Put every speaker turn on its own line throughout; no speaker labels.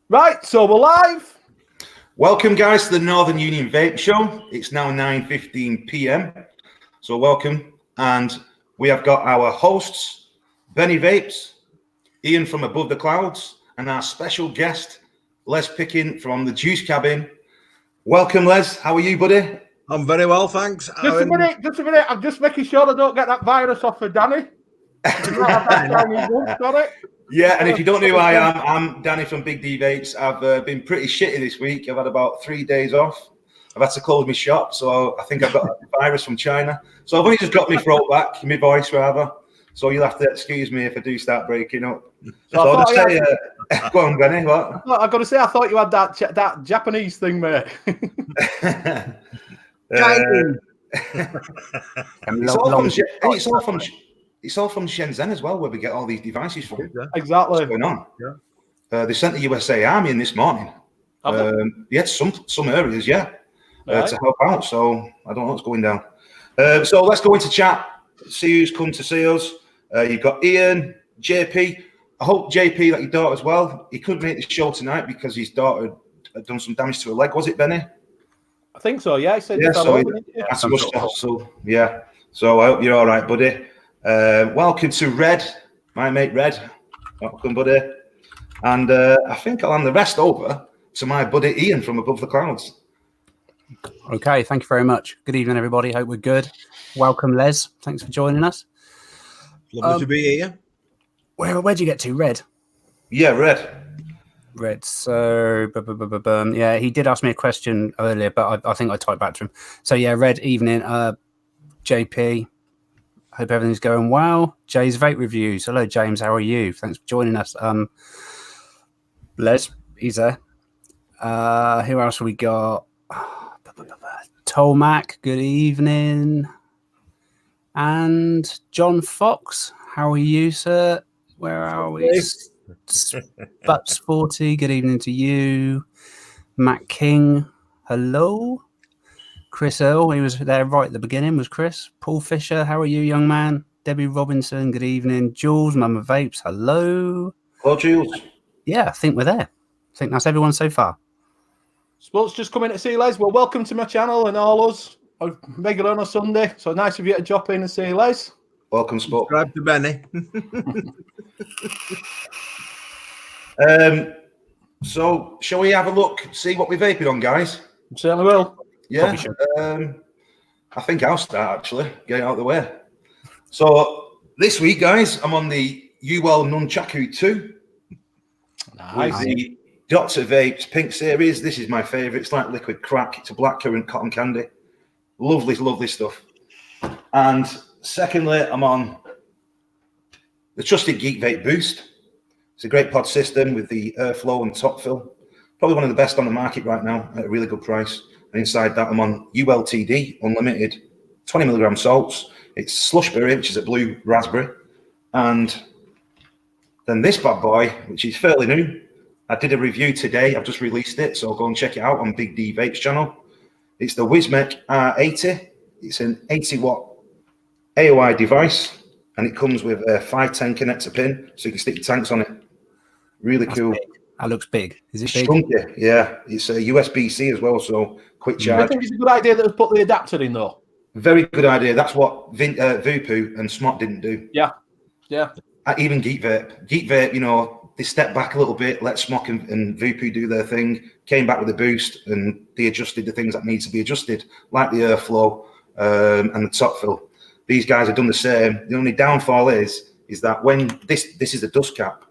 Right, so we're live.
Welcome, guys, to the Northern Union Vape Show. It's now 9:15 p.m. So welcome. And we have got our hosts, Benny Vapes, Ian from Above the Clouds, and our special guest, Les Pickin from the Juice Cabin. Welcome, Les. How are you, buddy?
I'm very well, thanks.
Just a minute. I'm just making sure I don't get that virus off of Danny.
Yeah, and if you don't know who I am, I'm Danny from Big D Vapes. I've been pretty shitty this week. I've had about 3 days off. I've had to close my shop, so I think I've got a virus from China. So I've only just got my throat back, my voice rather. So you'll have to excuse me if I do start breaking up. So I'll just say, go on, Benny, what?
I've got to say, I thought you had that Japanese thing, mate.
It's all from Shenzhen as well, where we get all these devices from.
Exactly.
What's going on? Yeah. They sent the USA Army in this morning. Some areas, to help out. So I don't know what's going down. So let's go into chat. See who's come to see us. You've got Ian, JP. I hope JP that your daughter as well. He couldn't make the show tonight because his daughter had done some damage to her leg. Was it, Benny?
I think so. Yeah, he said.
Yeah. So yeah. So I hope you're all right, buddy. Welcome to Red, my mate Red. Welcome, buddy. And I think I'll hand the rest over to my buddy Ian from Above the Clouds.
Okay, thank you very much. Good evening, everybody. Hope we're good. Welcome, Les. Thanks for joining us.
Lovely to be here.
Where'd you get to? Red?
Yeah, Red.
So, yeah, he did ask me a question earlier, but I think I typed back to him. So, yeah, Red, evening. JP, hope everything's going well. Jay's Vape Reviews. Hello, James. How are you? Thanks for joining us. Les, he's there. Who else have we got? Tolmac, good evening. And John Fox, how are you, sir? Where are we? But Sporty, good evening to you. Matt King, hello. Chris Earl, he was there right at the beginning, was Chris. Paul Fisher, how are you, young man? Debbie Robinson, good evening. Jules, Mama Vapes, hello.
Hello, Jules.
Yeah, I think we're there. I think that's everyone so far.
Sports just coming to see Les. Well, welcome to my channel and all us. Regular on a Sunday. So nice of you to drop in and see Les.
Welcome, Sport.
Subscribe to Benny.
So, shall we have a look, see what we're vaping on, guys?
Certainly will.
Yeah. I think I'll start, actually. Get it out of the way. So, this week, guys, I'm on the UL Nunchaku 2.
Nice.
With the Dr. Vapes Pink Series. This is my favourite. It's like liquid crack. It's a blackcurrant cotton candy. Lovely, lovely stuff. And secondly, I'm on the trusted Geek Vape Boost. It's a great pod system with the airflow and top fill. Probably one of the best on the market right now at a really good price. And inside that, I'm on ULTD Unlimited, 20 milligram salts. It's slushberry, which is a blue raspberry. And then this bad boy, which is fairly new. I did a review today. I've just released it, so go and check it out on Big D Vapes channel. It's the Wismec R80. It's an 80-watt AOI device, and it comes with a 510 connector pin, so you can stick your tanks on it. Really cool.
Big. That looks big. Is it big?
Chunky, yeah. It's a USB-C as well, so quick charge.
I think it's a good idea that they put the adapter in, though.
Very good idea. That's what Vupu and Smot didn't do.
Yeah.
Even Geek Vape. Geek Vape, you know, they stepped back a little bit, let Smok and Vupu do their thing, came back with a boost, and they adjusted the things that need to be adjusted, like the airflow and the top fill. These guys have done the same. The only downfall is that when this is a dust cap,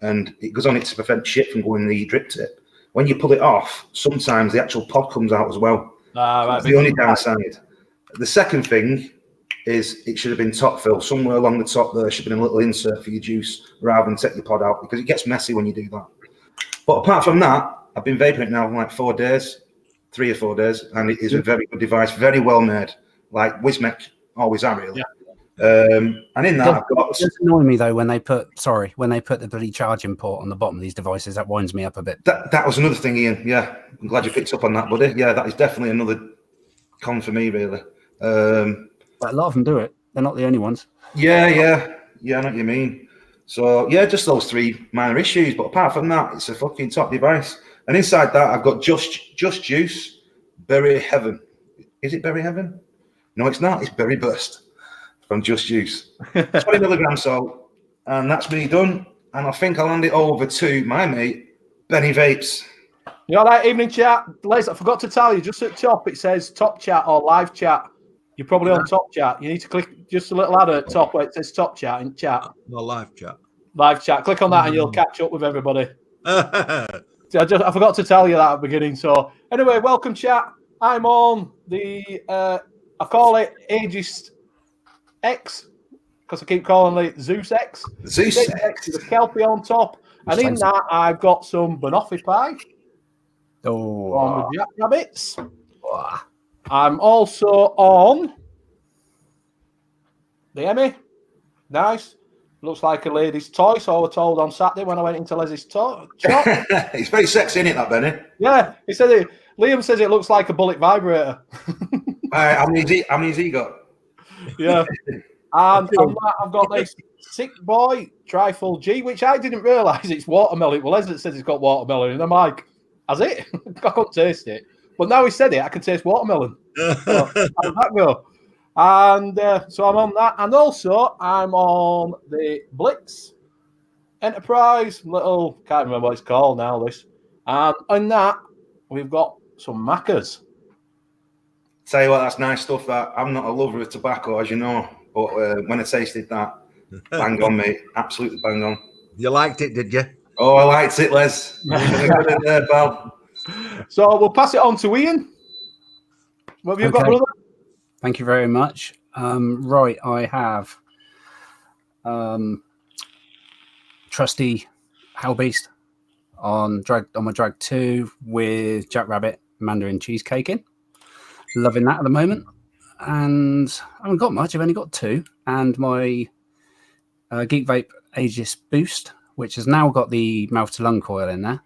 and it goes on it to prevent shit from going in the drip tip. When you pull it off, sometimes the actual pod comes out as well. That's the only downside. The second thing is it should have been top fill. Somewhere along the top there should have been a little insert for your juice rather than take your pod out, because it gets messy when you do that. But apart from that, I've been vaping it now for like 4 days, 3 or 4 days, and it is a very good device, very well made, like Wismec always are, really.
Yeah.
And in that, I've got...
It does annoy me though when they put the bloody charging port on the bottom of these devices. That winds me up a bit.
That was another thing, Ian. Yeah, I'm glad you picked up on that, buddy. Yeah, that is definitely another con for me, really.
But a lot of them do it. They're not the only ones.
Yeah, I know what you mean. So yeah, just those 3 minor issues. But apart from that, it's a fucking top device. And inside that, I've got Just Juice, Berry Heaven. Is it Berry Heaven? No, it's not. It's Berry Burst from Just Juice. 20 milligrams salt, and that's me done. And I think I'll hand it over to my mate, Benny Vapes.
You all right, evening chat? Les, I forgot to tell you, just at the top it says top chat or live chat. You're probably on top chat. You need to click just a little adder at the top where it says top chat in chat.
No live chat.
Live chat. Click on that and you'll catch up with everybody. I forgot to tell you that at the beginning. So anyway, welcome chat. I'm on the I call it Aegis X because I keep calling it Zeus X.
Zeus X.
With a Kelpie on top. And in that I've got some banoffee pie. On the jackrabbits. I'm also on the Emmy. Nice. Looks like a lady's toy, so I was told on Saturday when I went into Leslie's shop.
It's very sexy, isn't it, that, Benny?
Yeah, he said it. Liam says it looks like a bullet vibrator.
How many has he got?
Yeah. And on that, I've got this Sick Boy Trifle G, which I didn't realise it's watermelon. Well, Leslie says it's got watermelon, and I'm like, has it? I couldn't taste it. But now he said it, I can taste watermelon. So, how did that go? And so I'm on that. And also, I'm on the Blitz Enterprise little, can't remember what it's called now, this. And on that, we've got some Maccas.
Tell you what, that's nice stuff. That I'm not a lover of tobacco, as you know. But when I tasted that, bang on, mate. Absolutely bang on.
You liked it, did you?
Oh, I liked it, Les. Good in there, pal.
So we'll pass it on to Ian. What have you got, brother?
Thank you very much. Right, I have trusty Hellbeast on my Drag 2 with Jackrabbit Mandarin Cheesecake in. Loving that at the moment. And I haven't got much. I've only got 2. And my Geek Vape Aegis Boost, which has now got the mouth to lung coil in there.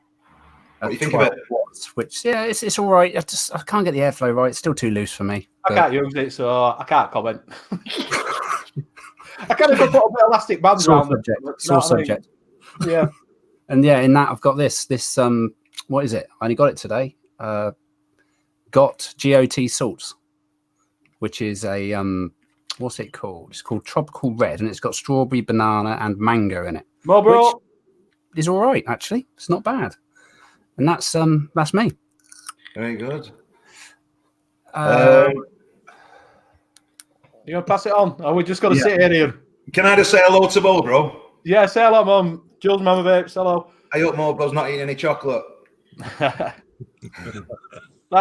What do you think of it?
Watts, which, yeah, it's all right. I can't get the airflow right. It's still too loose for me.
I can't use it, so I can't comment. I kind of put a bit of elastic bands around
subject.
it.
Sore subject.
Yeah.
And yeah, in that I've got this what is it? I only got it today. Got GOT Salts, which is a what's it called? It's called Tropical Red, and it's got strawberry, banana, and mango in it.
Marlboro
is all right, actually. It's not bad. And that's me.
Very good.
You gonna pass it on? Or we just got to sit here?
Can I just say hello to Mo, bro?
Yeah, say hello, Mum. Jules, Mama Vapes, hello.
I hope Mo, bro's not eating any chocolate.
Right,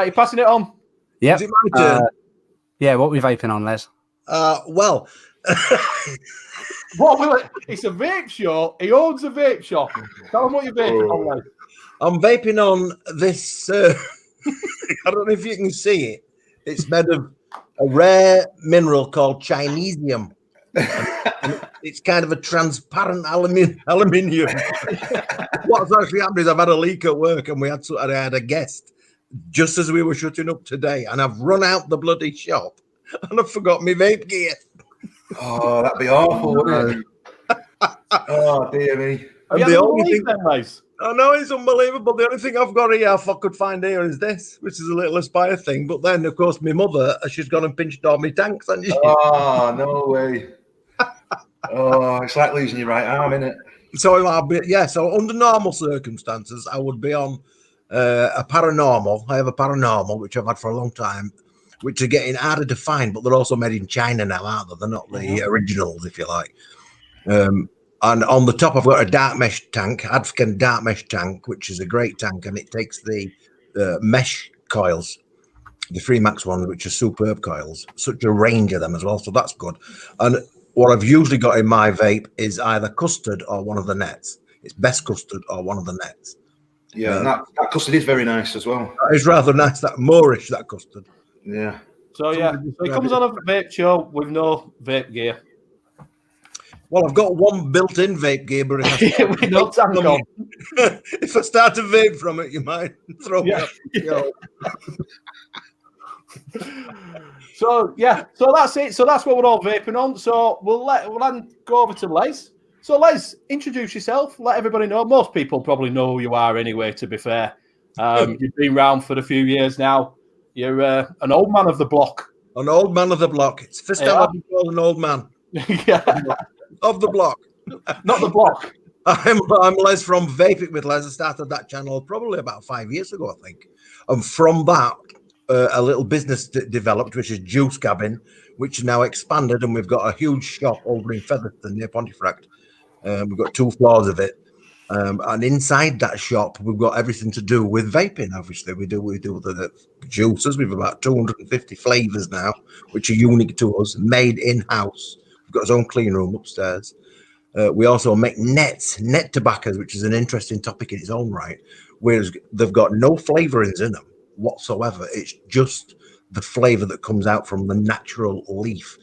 you passing it on?
Yeah.
Is it my turn?
Yeah, what are we vaping on, Les?
Well,
What will it? It's a vape shop. He owns a vape shop. Tell him what you're vaping on, Les.
I'm vaping on this. I don't know if you can see it. It's made of a rare mineral called Chinesium. It's kind of a transparent aluminium. What's actually happened is I've had a leak at work, and I had a guest just as we were shutting up today, and I've run out the bloody shop, and I've forgot my vape gear.
Oh, that'd be awful, wouldn't it? Oh, dear me.
And the only thing,
nice.
I know it's unbelievable. The only thing I've got here, if I could find here, is this, which is a little Aspire thing. But then, of course, my mother, she's gone and pinched all my tanks, hasn't she?
Oh, no way. Oh, it's like losing your right arm, isn't it?
So I'll be, so under normal circumstances, I would be on a paranormal. I have a paranormal, which I've had for a long time, which are getting harder to find, but they're also made in China now, aren't they? They're not the originals, if you like. And on the top, I've got a dark mesh tank, Adfken dark mesh tank, which is a great tank, and it takes the mesh coils, the Freemax ones, which are superb coils, such a range of them as well, so that's good. And what I've usually got in my vape is either custard or one of the nets. It's best custard or one of the nets.
Yeah, and that custard is very nice as well.
It's rather nice, that Moorish, that custard.
Yeah.
So yeah, so he comes on a vape show with no vape gear.
Well, I've got one built-in vape gear, but
With no tank on.
if I start to vape from it, you might throw me up.
So yeah, so that's it. So that's what we're all vaping on. So we'll then go over to Les. So let's introduce yourself. Let everybody know. Most people probably know who you are anyway, to be fair. You've been around for a few years now. You're an old man of the block.
An old man of the block. It's the first time I've been called an old man.
Yeah.
Of the block.
Not the block.
I'm Les from Vape with Les. I started that channel probably about 5 years ago, I think. And from that, a little business developed, which is Juice Cabin, which is now expanded, and we've got a huge shop over in Featherstone near Pontefract. We've got 2 floors of it. And inside that shop, we've got everything to do with vaping. Obviously, we do the juices. We've about 250 flavors now, which are unique to us, made in house. We've got our own clean room upstairs. We also make net tobaccos, which is an interesting topic in its own right. Whereas they've got no flavorings in them whatsoever. It's just the flavor that comes out from the natural leaf.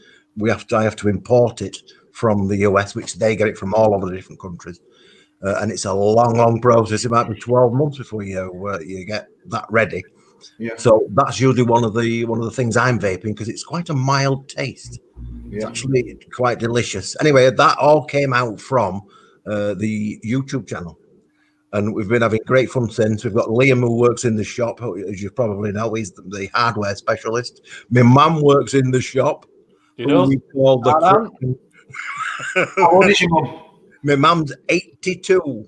I have to import it from the US, which they get it from all over the different countries. And it's a long process. It might be 12 months before you get that ready.
Yeah.
So that's usually one of the things I'm vaping, because it's quite a mild taste.
Yeah.
It's actually quite delicious. Anyway, that all came out from the YouTube channel, and we've been having great fun since. We've got Liam, who works in the shop, as you probably know. He's the hardware specialist. My mum works in the shop.
You know,
we call the
How old is your mum?
My mum's 82.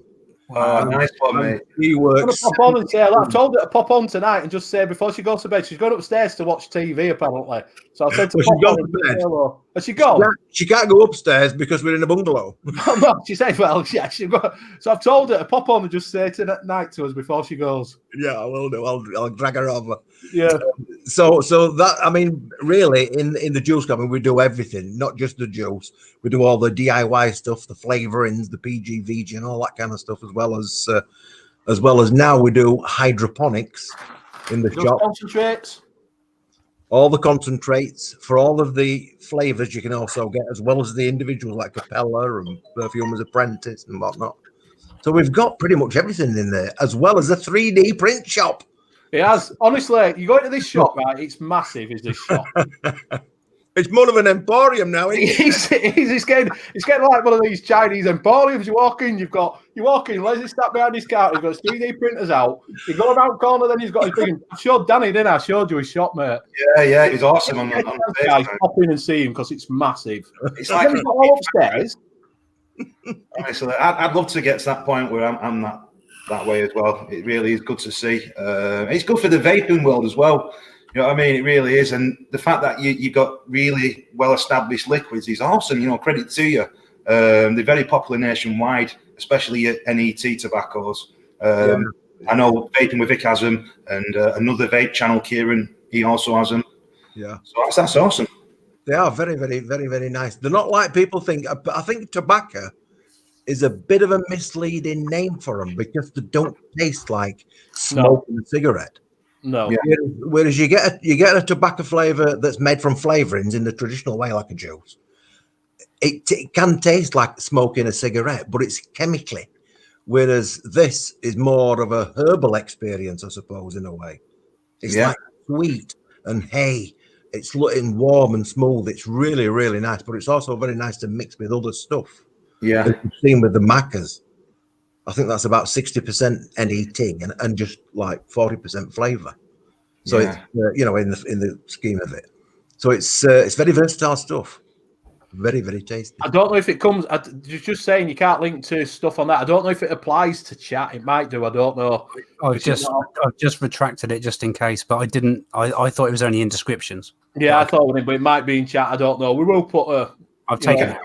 Oh, nice one, mate.
She
I'm
works.
gonna pop on and say, I've told her to pop on tonight and just say before she goes to bed, she's going upstairs to watch TV apparently. So I said to
Well,
pop
she's gone
on
to
and say
bed.
hello. Has she gone?
She can't go upstairs because we're in a bungalow.
No, she said, well, yeah, she got. So I've told her to pop on and just say tonight to us before she goes.
Yeah, I will do. I'll drag her over.
Yeah.
So that, I mean, really, in the juice cabin, we do everything, not just the juice. We do all the DIY stuff, the flavorings, the PG, VG, and all that kind of stuff, as well as now we do hydroponics in the
Those
shop.
concentrates.
All the concentrates for all of the flavors you can also get, as well as the individuals like Capella and Perfumer's Apprentice and whatnot. So we've got pretty much everything in there, as well as a 3D print shop.
It has. Honestly, you go into this shop, right? It's massive, is this shop?
It's more of an emporium now, isn't it?
It's getting like one of these Chinese emporiums. You walk in, Leslie's sat behind his counter, he's got his 3D printers out. You go around corner, then he's got his big. I showed Danny, didn't I? I showed you his shop, mate.
Yeah, it was awesome. On
Guys, pop in and see him because it's massive.
It's like
he's got all upstairs.
Honestly, I'd love to get to that point where I'm that way as well. It really is good to see. It's good for the vaping world as well. You know what I mean? It really is. And the fact that you got really well-established liquids is awesome. You know, credit to you. They're very popular nationwide, especially NET tobaccos. I know Vaping with Vic has them, and another vape channel, Kieran, he also has them.
Yeah.
So that's awesome.
They are very, very, very, very nice. They're not like people think. I think tobacco is a bit of a misleading name for them because they don't taste like smoking a cigarette.
No.
Yeah.
Whereas you get a tobacco flavor that's made from flavorings in the traditional way, like a juice. It can taste like smoking a cigarette, but it's chemically. Whereas this is more of a herbal experience, I suppose, in a way. It's like sweet and hay. It's looking warm and smooth. It's really, really nice, but it's also very nice to mix with other stuff.
Yeah.
As you've seen with the Maccas. I think that's about 60% NET and just like 40% flavor. So it's in the scheme of it. So it's very versatile stuff. Very, very tasty.
I don't know if it comes. You're just saying you can't link to stuff on that. I don't know if it applies to chat. It might do. I don't know.
I've just retracted it just in case, but I didn't. I thought it was only in descriptions.
Yeah, I thought it, but it might be in chat. I don't know. We will put a.
I've taken it.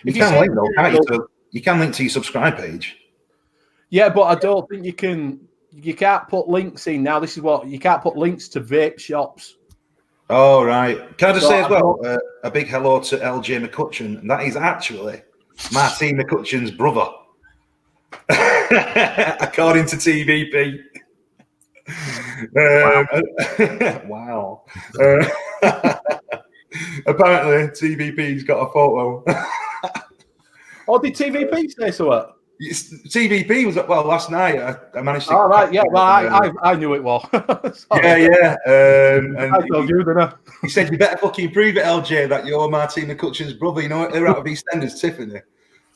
You can link though, can't you? You can link to your subscribe page.
Yeah, but I don't think you can. You can't put links in now. This is what you can't put links to vape shops.
Oh, right. Can I just say as well, a big hello to LJ McCutcheon. That is actually Martine McCutcheon's brother, according to TVP. Wow. Apparently, TVP's got a photo.
Oh, did TVP say so?
TVP was last night. I managed to.
Oh, right, yeah. Well, I knew it was.
Yeah. And
I told you, didn't I?
He said, "You better fucking prove it, LJ, that you're Martine McCutcheon's brother." You know, they're out of EastEnders, Tiffany.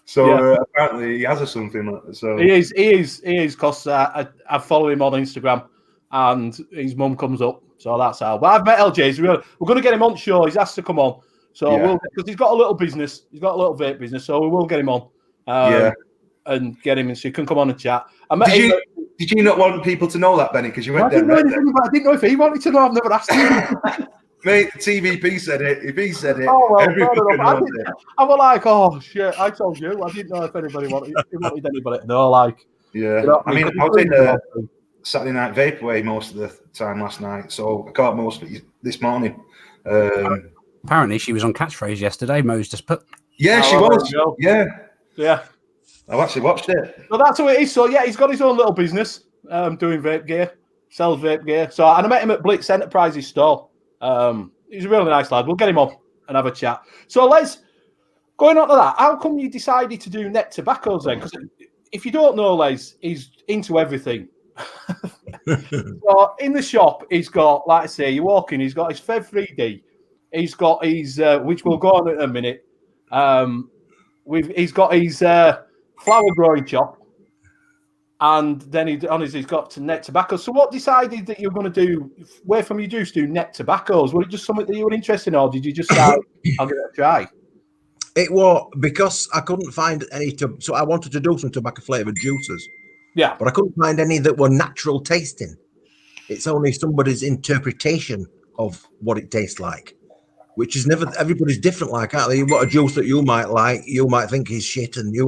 So apparently he has a something. So
He is, because I follow him on Instagram, and his mum comes up, so that's how. But I've met LJ. We're going to get him on show. He's asked to come on, so we'll, because he's got a little business. He's got a little vape business, so we will get him on. And get him, and so he can come on and chat.
Did you not want people to know that, Benny? Because you went there.
I didn't know if he wanted to know. I've never asked him.
Mate, TVP said it. If he said it,
oh, well,
everybody knows it.
I was like, oh shit! I told you. I didn't know if anybody wanted anybody to know. Like,
yeah. You know, I mean, I was in Saturday Night Vaporway most of the time last night, so I caught most of it this morning.
Apparently, she was on Catchphrase yesterday. Mo's just put.
Yeah, she was. Yeah. I've actually watched it.
So that's who it is. So yeah, he's got his own little business, doing vape gear, sells vape gear. So, and I met him at Blitz Enterprises store. He's a really nice lad. We'll get him on and have a chat. So going on to that, how come you decided to do net tobaccos then? Because if you don't know, Les, he's into everything. So in the shop, he's got, like I say, you walk in, he's got his Fev 3D. He's got his, which we'll go on in a minute. He's got his flower growing shop, and then he's got net tobacco. So what decided that you're going to do, where from you do net tobaccos? Was it just something that you were interested in, or did you just say, I'll give it a try?
It was because I couldn't find any, so I wanted to do some tobacco flavored juices.
Yeah.
But I couldn't find any that were natural tasting. It's only somebody's interpretation of what it tastes like, which is never, everybody's different like that. What a juice that you might like, you might think is shit, and you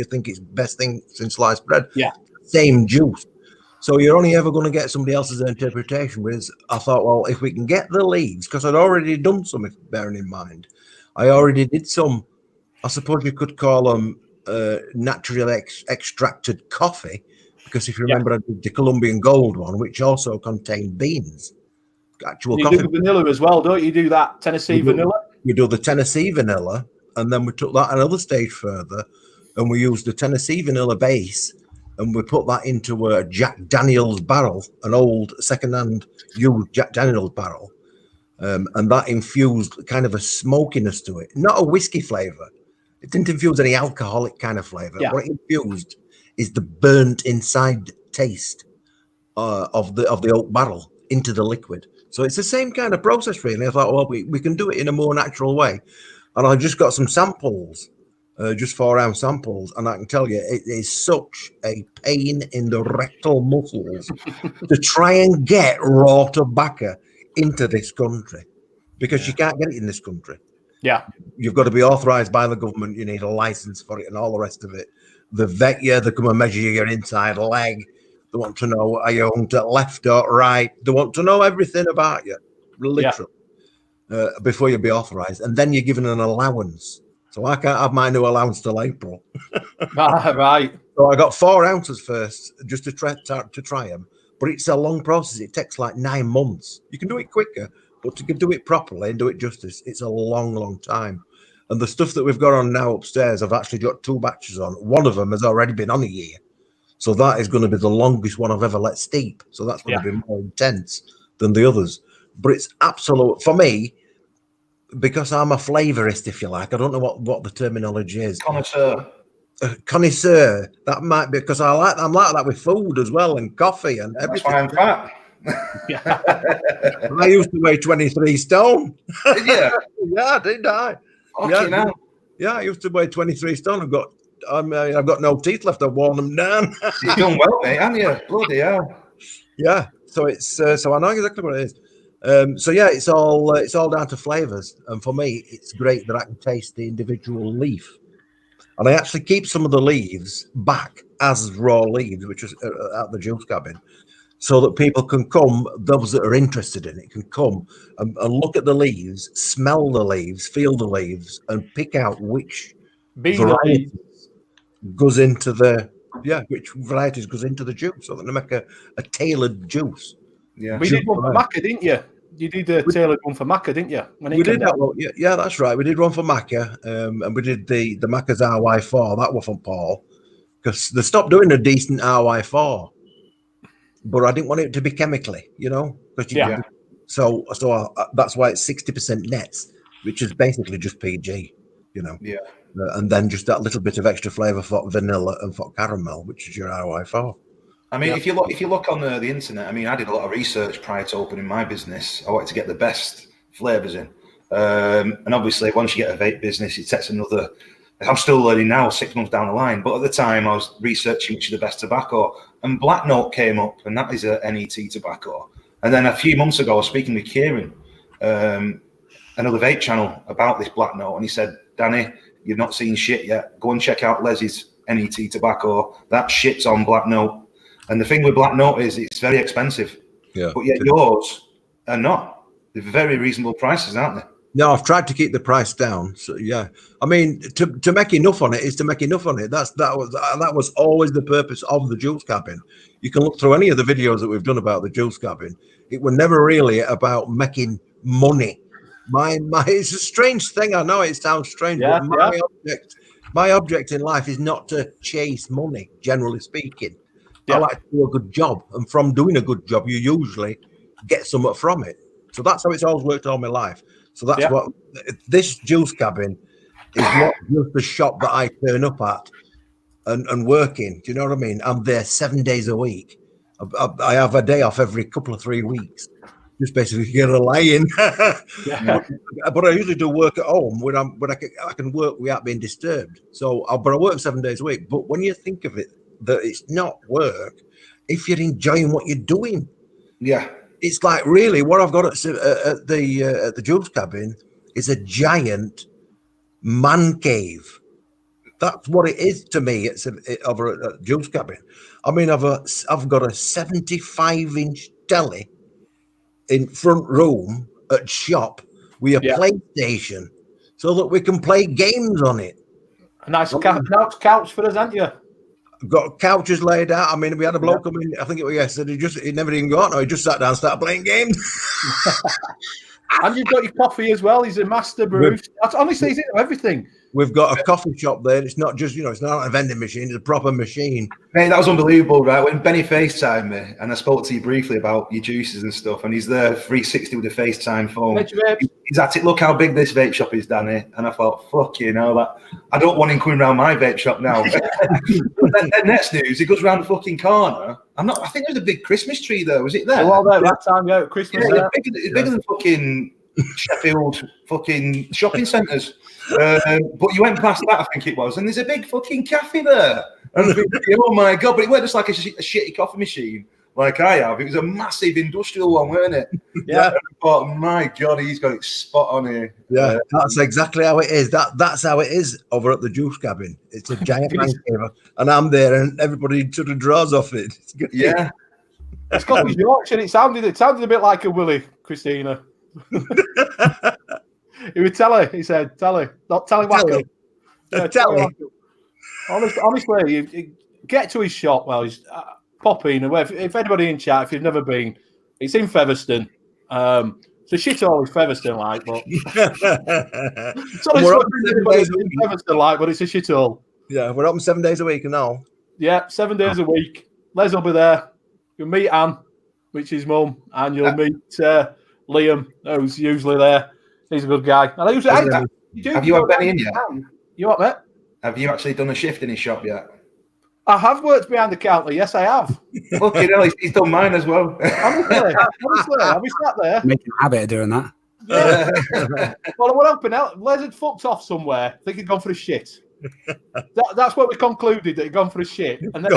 think it's best thing since sliced bread.
Yeah.
Same juice. So you're only ever going to get somebody else's interpretation. Whereas I thought, well, if we can get the leaves, because I'd already done some, if bearing in mind, I already did some, I suppose you could call them naturally extracted coffee, because if you remember, I did the Colombian Gold one, which also contained beans. Actual
you
coffee.
do vanilla as well, don't you? Do that Tennessee vanilla?
We do the Tennessee vanilla, and then we took that another stage further, and we used the Tennessee vanilla base, and we put that into a Jack Daniels barrel, an old second-hand used Jack Daniels barrel, and that infused kind of a smokiness to it, not a whiskey flavor. It didn't infuse any alcoholic kind of flavor.
Yeah.
What it infused is the burnt inside taste of the oak barrel into the liquid. So it's the same kind of process, really. I thought, well, we can do it in a more natural way. And I just got some samples, just 4-ounce samples, and I can tell you, it is such a pain in the rectal muscles to try and get raw tobacco into this country, because you can't get it in this country.
Yeah.
You've got to be authorized by the government. You need a license for it and all the rest of it. They vet you, they come and measure your inside leg. They want to know, are you on to left or right? They want to know everything about you, literally, before you be authorized. And then you're given an allowance. So I can't have my new allowance till April.
Right.
So I got 4 ounces first, just to try them. But it's a long process. It takes like 9 months. You can do it quicker, but to do it properly and do it justice, it's a long, long time. And the stuff that we've got on now upstairs, I've actually got 2 batches on. One of them has already been on a year. So that is going to be the longest one I've ever let steep. So that's going to be more intense than the others. But it's absolute, for me, because I'm a flavorist, if you like. I don't know what the terminology is. Connoisseur. That might be because I'm like that with food as well, and coffee and everything.
That's why I'm fat.
I used to weigh 23 stone.
Did you?
Yeah, didn't I? Yeah, I used to weigh 23 stone. I've got no teeth left. I've worn them down.
You've done well, mate, haven't you? Bloody hell.
Yeah. So it's so I know exactly what it is. So yeah, it's all down to flavors, and for me, it's great that I can taste the individual leaf, and I actually keep some of the leaves back as raw leaves, which is at the juice cabin, so that people can come, those that are interested in it, can come and look at the leaves, smell the leaves, feel the leaves, and pick out which variety goes into which varieties goes into the juice, so that they make a tailored juice.
Yeah, we did one for Macca, didn't you? You did a tailored one for Macca, didn't you?
We did that one. Yeah, that's right. We did one for Macca, and we did the Macca's RY4. That was from Paul, because they stopped doing a decent RY4, but I didn't want it to be chemically, So that's why it's 60% nets, which is basically just PG,
Yeah.
And then just that little bit of extra flavour for vanilla and for caramel, which is your RY4.
I mean, if you look on the internet, I mean, I did a lot of research prior to opening my business. I wanted to get the best flavours in, and obviously, once you get a vape business, it takes another. I'm still learning now, 6 months down the line. But at the time, I was researching which is the best tobacco, and Black Note came up, and that is a NET tobacco. And then a few months ago, I was speaking with Kieran, another vape channel, about this Black Note, and he said, "Danny, you've not seen shit yet. Go and check out Les's NET tobacco. That shit's on Black Note." And the thing with Black Note is it's very expensive.
Yeah.
But yet yours are not. They're very reasonable prices, aren't they?
No, I've tried to keep the price down. So yeah, I mean, to make enough on it is to make enough on it. That was always the purpose of the juice cabin. You can look through any of the videos that we've done about the juice cabin. It was never really about making money. It's a strange thing. I know it sounds strange, but my object in life is not to chase money, generally speaking. I like to do a good job, and from doing a good job, you usually get something from it. So that's how it's always worked all my life. So that's what this juice cabin is, not just a shop that I turn up at and work in. Do you know what I mean? I'm there 7 days a week. I have a day off every couple of 3 weeks, just basically get a lie in. But I usually do work at home when I can work without being disturbed. So, but I work 7 days a week. But when you think of it, that it's not work if you're enjoying what you're doing.
Yeah.
It's like, really, what I've got at the juice cabin is a giant man cave. That's what it is to me. It's over at a juice cabin. I mean, I've got a 75-inch telly in front room at shop with a PlayStation, so that we can play games on it.
A nice couch for us, haven't you?
Got couches laid out. I mean, we had a bloke come in, I think it was yesterday, he never even got no, he just sat down and started playing games.
And you've got your coffee as well. He's a master barista. Honestly, he's into everything.
We've got a coffee shop there. It's not just, it's not a vending machine. It's a proper machine.
Mate, that was unbelievable, right? When Benny FaceTimed me, and I spoke to you briefly about your juices and stuff, and he's there 360 with a FaceTime phone. He's at it. Look how big this vape shop is, Danny. And I thought, fuck you know, that I don't want him coming around my vape shop now. then next news, he goes around the fucking corner. I think there was a big Christmas tree there. Was it there?
Well, there that time, Christmas.
Yeah, it's bigger than fucking Sheffield fucking shopping centres. But you went past that, I think it was, and there's a big fucking cafe there. And thinking, oh my god! But it wasn't just like a shitty coffee machine like I have. It was a massive industrial one, weren't it?
Yeah.
And I thought, my god, he's got it spot on here.
Yeah, that's exactly how it is. That's how it is over at the juice cabin. It's a giant man cave, and I'm there, and everybody sort of draws off it.
Yeah.
It's got his Yorkshire. It sounded a bit like a Willie, Christina. He would tell her. He said, "Tell her, not tell him whack up."
Tell her.
Honestly, you get to his shop. Well, he's pop in. If anybody in chat, if you've never been, it's in Featherstone. It's a shithole in Featherstone, like, but it's in Featherstone, like, but it's a shithole.
Yeah, we're open 7 days a week and all.
Yeah, 7 days a week. Les will be there. You'll meet Anne, which is mum, and you'll meet Liam, who's usually there. He's a good guy. And
Have you had Benny in yet?
You what, mate?
Have you actually done a shift in his shop yet?
I have worked behind the counter. Yes, I have.
Fucking hell, he's done mine as well.
Honestly, I'll be sat there.
Making a habit of doing that.
Yeah. Well, we're hoping out. Les had fucked off somewhere. I think he'd gone for a shit. That's what we concluded, that he'd gone for a shit. And then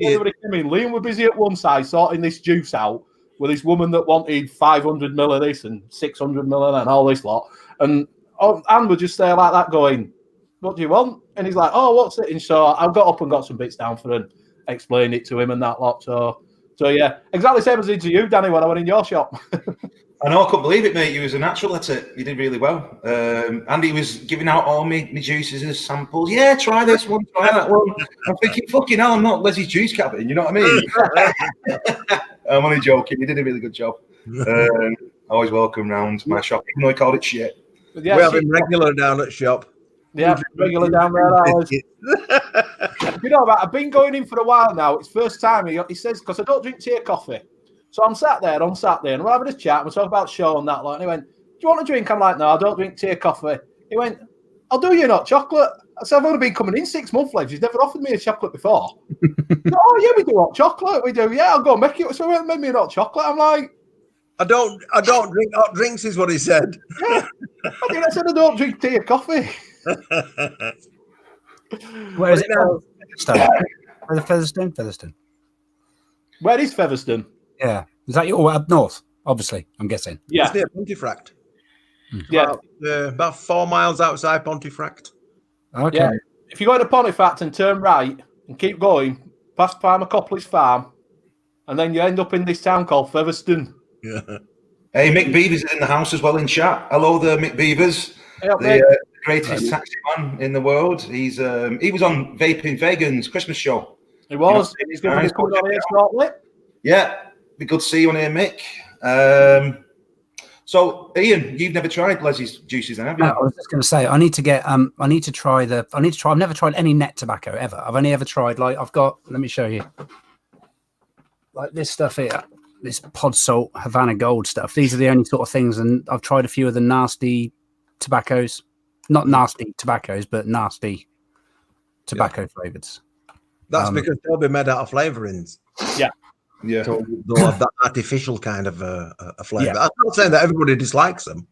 everybody came in. Liam were busy at one side sorting this juice out with this woman that wanted 500 mil of this and 600 mil of that and all this lot. And Anne would just stay like that going, "What do you want?" And he's like, "Oh, what's it?" And so I got up and got some bits down for him, explained it to him and that lot. So yeah, exactly the same as I did to you, Danny, when I went in your shop.
I know, I couldn't believe it, mate. You was a natural at it. You did really well. And he was giving out all my juices as samples. Yeah, try this one, try that one. I'm thinking, fucking hell, I'm not Leslie's juice cabin. You know what I mean? I'm only joking. You did a really good job. Always welcome round my shop, even though he called it shit.
Yeah,
we have him regular down at shop.
Yeah, regular down there. You know, I've been going in for a while now. It's first time he says, because I don't drink tea or coffee. So I'm sat there on Saturday and we're having a chat and we're talking about show and that. Like, and he went, "Do you want a drink?" I'm like, "No, I don't drink tea or coffee." He went, "I'll do you not chocolate." So I've only been coming in 6 months, Les. He's never offered me a chocolate before. Oh, yeah, we do hot chocolate. We do, yeah, I'll go make it. So make me a hot chocolate. I'm like,
I don't drink hot drinks, is what he said.
yeah. I said I don't drink tea or coffee.
Where is it now? Featherstone.
Where is Featherstone?
Yeah. Is that your up north? Obviously, I'm guessing.
Yeah.
It's near Pontefract.
Yeah.
About 4 miles outside Pontefract.
Okay.
Yeah. If you go to Pontefract and turn right and keep going past Farmer Copley's farm, and then you end up in this town called Featherstone.
Yeah.
Hey, Mick Beavers is in the house as well in chat. Hello there, Mick Beavers.
Hey,
The greatest taxi man in the world. He was on Vaping Vegan's Christmas show.
He was. He's going to be coming on here shortly.
Yeah, be good to see you on here, Mick. So, Ian, you've never tried Leslie's juices, then, have you?
No, I was just going to say, I need to try. I've never tried any net tobacco ever. I've only ever tried, let me show you. Like this stuff here, this pod salt Havana Gold stuff. These are the only sort of things, and I've tried a few of the nasty tobaccos. Not nasty tobaccos, but nasty tobacco flavors.
That's because they'll be made out of flavorings.
Yeah.
Yeah.
So they'll have that artificial kind of a flavor.
Yeah.
I'm not saying that everybody dislikes them.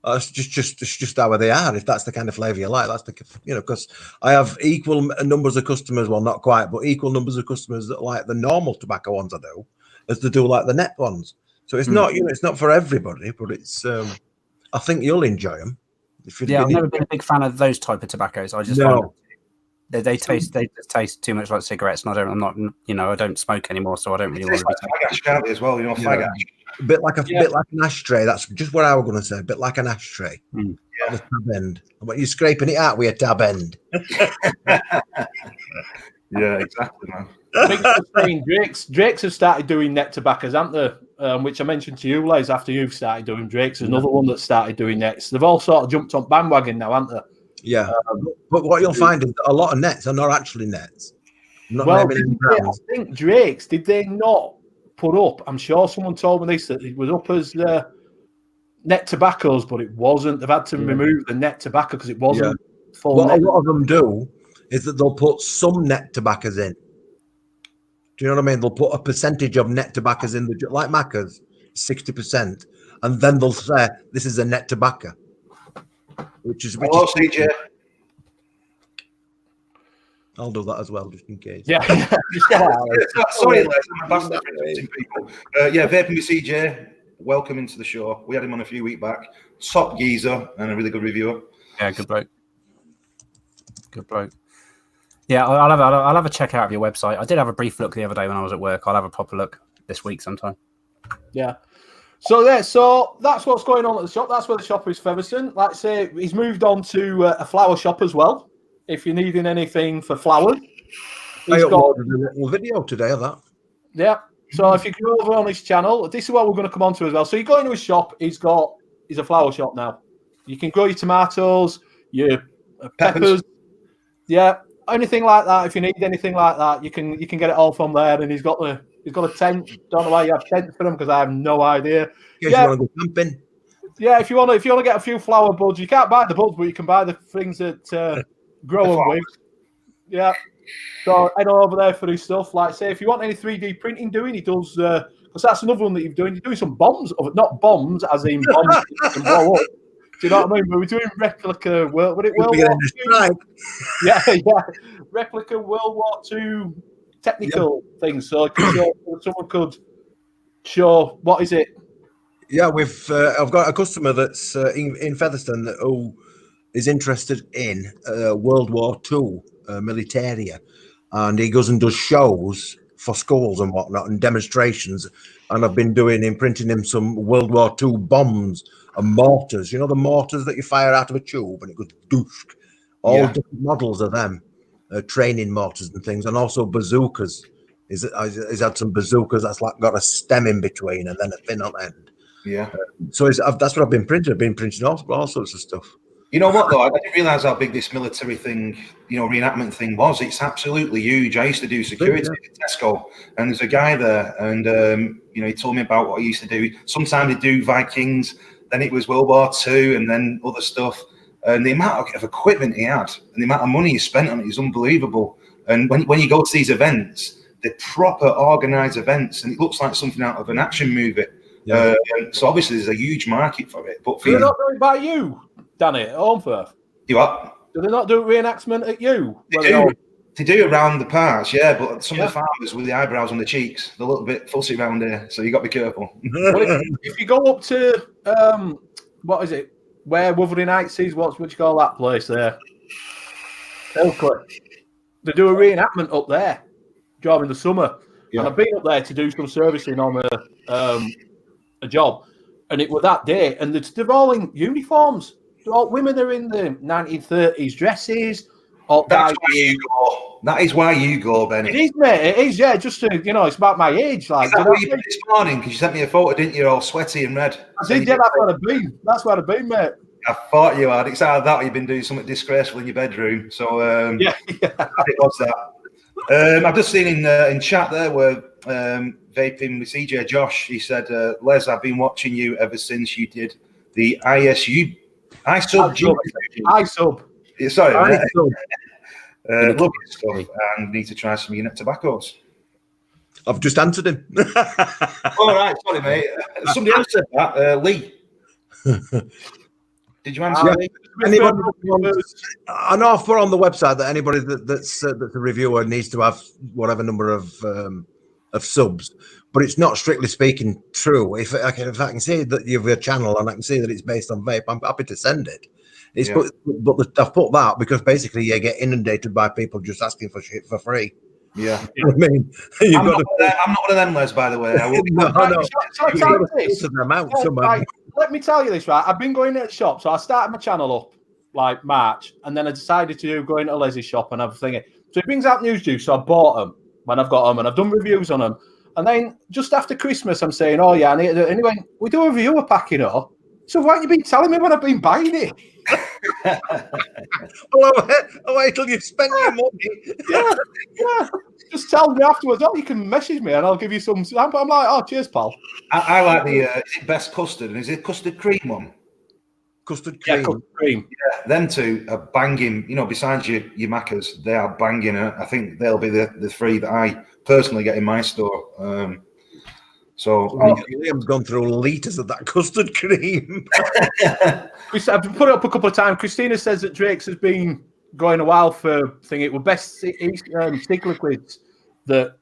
It's just how they are. If that's the kind of flavor you like, that's because I have equal numbers of customers. Well, not quite, but equal numbers of customers that like the normal tobacco ones I do, as they do like the net ones. So it's not, it's not for everybody, but it's. I think you'll enjoy them.
I've never been a big fan of those type of tobaccos. I just find they just taste too much like cigarettes, and I don't smoke anymore, so I don't really want to.
Fag ash, can't they, as well? Fag ash.
A bit like an ashtray. That's just what I was going to say. A bit like an ashtray.
Yeah.
The tab end. But you're scraping it out with a tab end.
Yeah, exactly, man.
Drake's have started doing net tobaccos, haven't they? Which I mentioned to you, Les, after you've started doing Drake's. There's another one that started doing nets. They've all sort of jumped on bandwagon now, haven't they?
Yeah. But what you'll find is that a lot of nets are not actually nets.
I think Drake's, did they not put up? I'm sure someone told me this, that it was up as net tobaccos, but it wasn't. They've had to remove the net tobacco because it wasn't full.
What a lot of them do is that they'll put some net tobaccos in. Do you know what I mean? They'll put a percentage of net tobaccos in, like Macca's, 60%, and then they'll say this is a net tobacco.
Hello, CJ.
I'll do that as well, just in case.
Yeah.
Sorry, Les, I'm a bastard for interrupting people. Vaping with CJ, welcome into the show. We had him on a few weeks back. Top geezer and a really good reviewer.
Yeah, good bloke. Good bloke. Yeah, I'll have a check out of your website. I did have a brief look the other day when I was at work. I'll have a proper look this week sometime.
Yeah. So that's what's going on at the shop. That's where the shop is, Featherstone. Like I say, he's moved on to a flower shop as well. If you're needing anything for flowers,
I uploaded a little video today of that.
Yeah. So if you go over on his channel, this is what we're going to come on to as well. So you go into his shop. He's a flower shop now. You can grow your tomatoes, your peppers. Yeah. Anything like that. If you need anything like that, you can get it all from there. And he's got a tent. Don't know why you have tents for them because I have no idea.
You want to go camping.
Yeah, if you want to get a few flower buds, you can't buy the buds, but you can buy the things that grow them with. Yeah. So head over there for his stuff. Like say, if you want any 3D printing doing, he does. Because that's another one that you're doing. You're doing some bombs of it, not bombs as in bombs that you can blow up. Do you know what I mean? But we're doing replica World War II. Yeah. Replica World War II technical things. So someone could show what is it?
Yeah, I've got a customer that's in Featherstone who is interested in World War II militaria, and he goes and does shows for schools and whatnot and demonstrations. And I've been printing him some World War II bombs and mortars. You know the mortars that you fire out of a tube and it goes doosh. All different models of them, training mortars and things, and also bazookas. He's had some bazookas that's like got a stem in between and then a fin on end.
Yeah.
So that's what I've been printing. I've been printing all sorts of stuff.
You know what, though? I didn't realise how big this military thing, reenactment thing was. It's absolutely huge. I used to do security at Tesco, and there's a guy there, and, he told me about what he used to do. Sometimes he'd do Vikings, then it was World War II, and then other stuff. And the amount of equipment he had and the amount of money he spent on it is unbelievable. And when you go to these events, they're proper organised events, and it looks like something out of an action movie.
Yeah.
So obviously there's a huge market for it. But for
Do they not do it by you, Danny, at home first?
you what?
Do they not do reenactment at you?
They do around the parts, yeah, but some of the farmers with the eyebrows on the cheeks, they're a little bit fussy around here, so you got to be careful.
Well, if you go up to, what is it, where Wuthering Heights is, what you call that place there? Elcliffe. They do a reenactment up there during the summer. Yeah. And I've been up there to do some servicing on a job, and it was that day, and they're all in uniforms. All women are in the 1930s dresses.
That's why you go. That is why you go, Benny.
It is, mate. It is, yeah. Just to, it's about my age. Like,
is that what you did this morning? Because you sent me a photo, didn't you? All sweaty and red.
I did, yeah. That's where I've been. That's where I've been, mate.
I thought you had. It's either that or you've been doing something disgraceful in your bedroom. So
yeah.
It was that. I've just seen in chat there where vaping with CJ Josh. He said, "Les, I've been watching you ever since you did the ISU iSub. Sorry, lovely stuff, and need to try some unit tobaccos."
I've just answered him.
All right, sorry, mate. Somebody else said that. Lee. Did you answer?
Anybody? I know I've put on the website that anybody that's a reviewer needs to have whatever number of subs, but it's not strictly speaking true. If I can see that you have a channel and I can see that it's based on vape, I'm happy to send it. I've put that because basically you get inundated by people just asking for shit for free.
Yeah,
you know what I mean,
I'm not one of them, Les. By the way, I will be.
Let me tell you this, right? I've been going to the shop, so I started my channel up like March, and then I decided to go into Leslie's shop and have a thingy. So he brings out news juice, so I bought them when I've got them, and I've done reviews on them. And then just after Christmas, I'm saying, "Oh yeah, I need to do it." Anyway, we do a review of packing up. So why haven't you been telling me when I've been buying it?
I'll wait till you've spent your money.
Yeah. Just tell me afterwards. Oh, you can message me and I'll give you some. I'm like, oh, cheers, pal.
I like the is it best custard, and is it custard cream one?
Custard cream.
Yeah, custard cream.
Yeah, them two are banging. Besides your Maccas, they are banging. I think they'll be the three that I personally get in my store.
Liam's gone through liters of that custard cream.
I've put it up a couple of times. Christina says that Drake's has been going a while for thing. It was best stick liquids that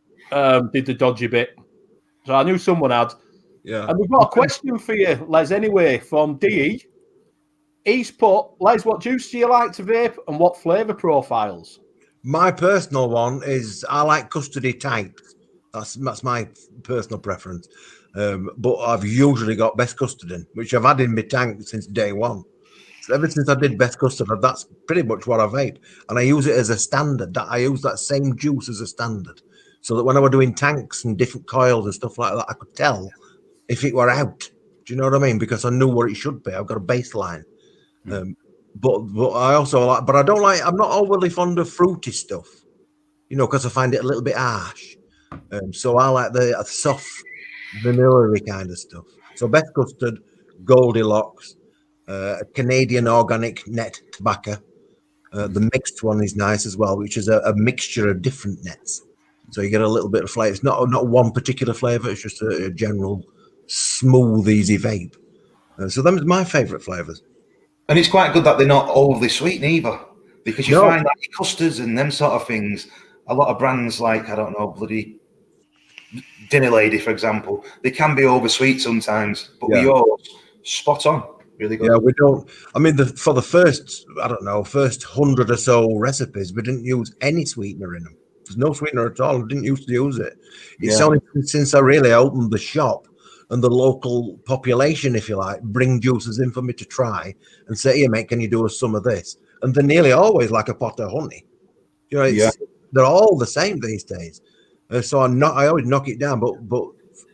did the dodgy bit. So I knew someone had.
Yeah.
And we've got a question for you, Les, anyway, from DE. He's put, Les, what juice do you like to vape and what flavour profiles?
My personal one is I like custardy types. That's my personal preference. But I've usually got best custard in, which I've had in my tank since day one. So ever since I did best custard, that's pretty much what I vape. And I use it as a standard. I use that same juice as a standard. So that when I were doing tanks and different coils and stuff like that, I could tell if it were out. Do you know what I mean? Because I knew what it should be. I've got a baseline. But I also like, but I don't like, I'm not overly fond of fruity stuff, because I find it a little bit harsh. So I like the soft, vanilla-y kind of stuff. So best custard, Goldilocks, Canadian organic net tobacco. The mixed one is nice as well, which is a mixture of different nets. So you get a little bit of flavour. It's not one particular flavour. It's just a general smooth, easy vape. So them are my favourite flavours.
And it's quite good that they're not overly sweet either, because you find that your custards and them sort of things, a lot of brands like, I don't know, bloody Dinner Lady, for example, they can be over sweet sometimes, but with yours, spot on. Really good.
Yeah, we don't. I mean, for the first 100 or so recipes, we didn't use any sweetener in them. There's no sweetener at all. I didn't used to use it. It's only since I really opened the shop and the local population, if you like, bring juices in for me to try and say, "Here, mate, can you do us some of this?" And they're nearly always like a pot of honey. They're all the same these days. So I always knock it down, but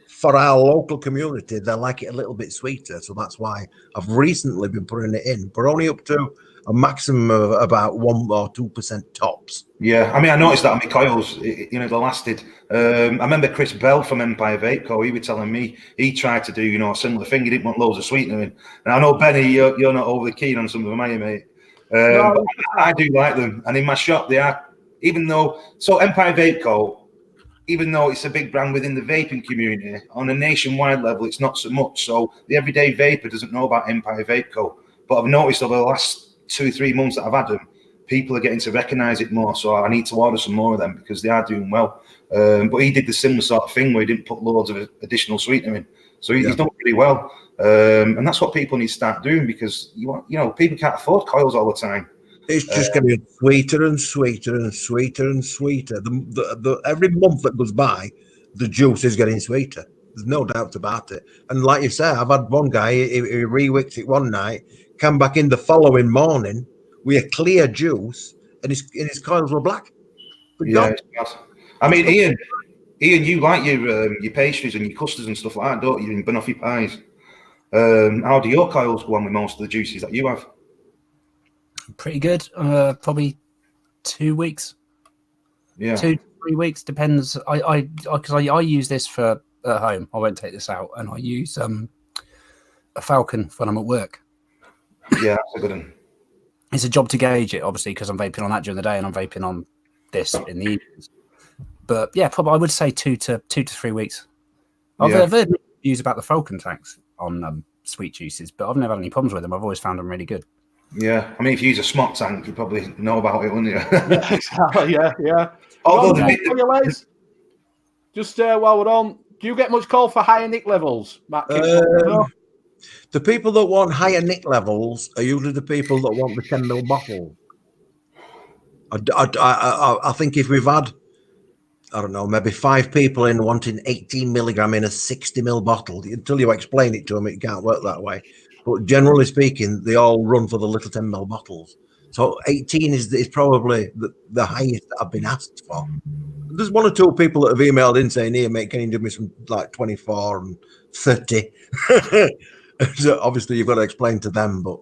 for our local community, they like it a little bit sweeter. So that's why I've recently been putting it in, but only up to a maximum of about 1 or 2% tops.
Yeah, I mean, I noticed that on my coils, they lasted. I remember Chris Bell from Empire Vape Co. He was telling me he tried to do, a similar thing. He didn't want loads of sweetener in. And I know, Benny, you're not overly keen on some of them, are you, mate? But I do like them, and in my shop they are. Even though Empire Vape Co., even though it's a big brand within the vaping community, on a nationwide level, it's not so much. So the everyday vapor doesn't know about Empire Vape Co. But I've noticed over the last 2 or 3 months that I've had them, people are getting to recognise it more. So I need to order some more of them because they are doing well. But he did the similar sort of thing where he didn't put loads of additional sweetener in. So he's done really well. And that's what people need to start doing because people can't afford coils all the time.
It's just getting sweeter and sweeter and sweeter and sweeter. Every month that goes by, the juice is getting sweeter. There's no doubt about it. And like you say, I've had one guy, he re-wicked it one night, come back in the following morning with a clear juice, and his coils were black.
Yeah, I mean, Ian, you like your pastries and your custards and stuff like that, don't you? And banoffee pies. How do your coils go on with most of the juices that you have?
Pretty good. Probably 2 weeks.
Yeah,
2 to 3 weeks depends. Because I use this for at home. I won't take this out, and I use a Falcon when I'm at work.
Yeah, that's a good one.
It's a job to gauge it, obviously, because I'm vaping on that during the day and I'm vaping on this in the evenings. But yeah, probably I would say 2 to 3 weeks. I've heard reviews about the Falcon tanks on sweet juices, but I've never had any problems with them. I've always found them really good.
Yeah, I mean, if you use a smart tank, you probably know about it, wouldn't you?
Yeah, exactly. Yeah.
Although
just while we're on, do you get much call for higher nick levels, Matt?
The people that want higher nick levels are usually the people that want the 10 ml bottle. I think if we've had, I don't know, maybe 5 people in wanting 18 milligram in a 60 ml bottle, until you explain it to them, it can't work that way. But generally speaking, they all run for the little 10 ml bottles. So 18 is probably the highest that I've been asked for. There's 1 or 2 people that have emailed in saying, "Here, mate, can you do me some like 24 and 30?" So obviously you've got to explain to them, but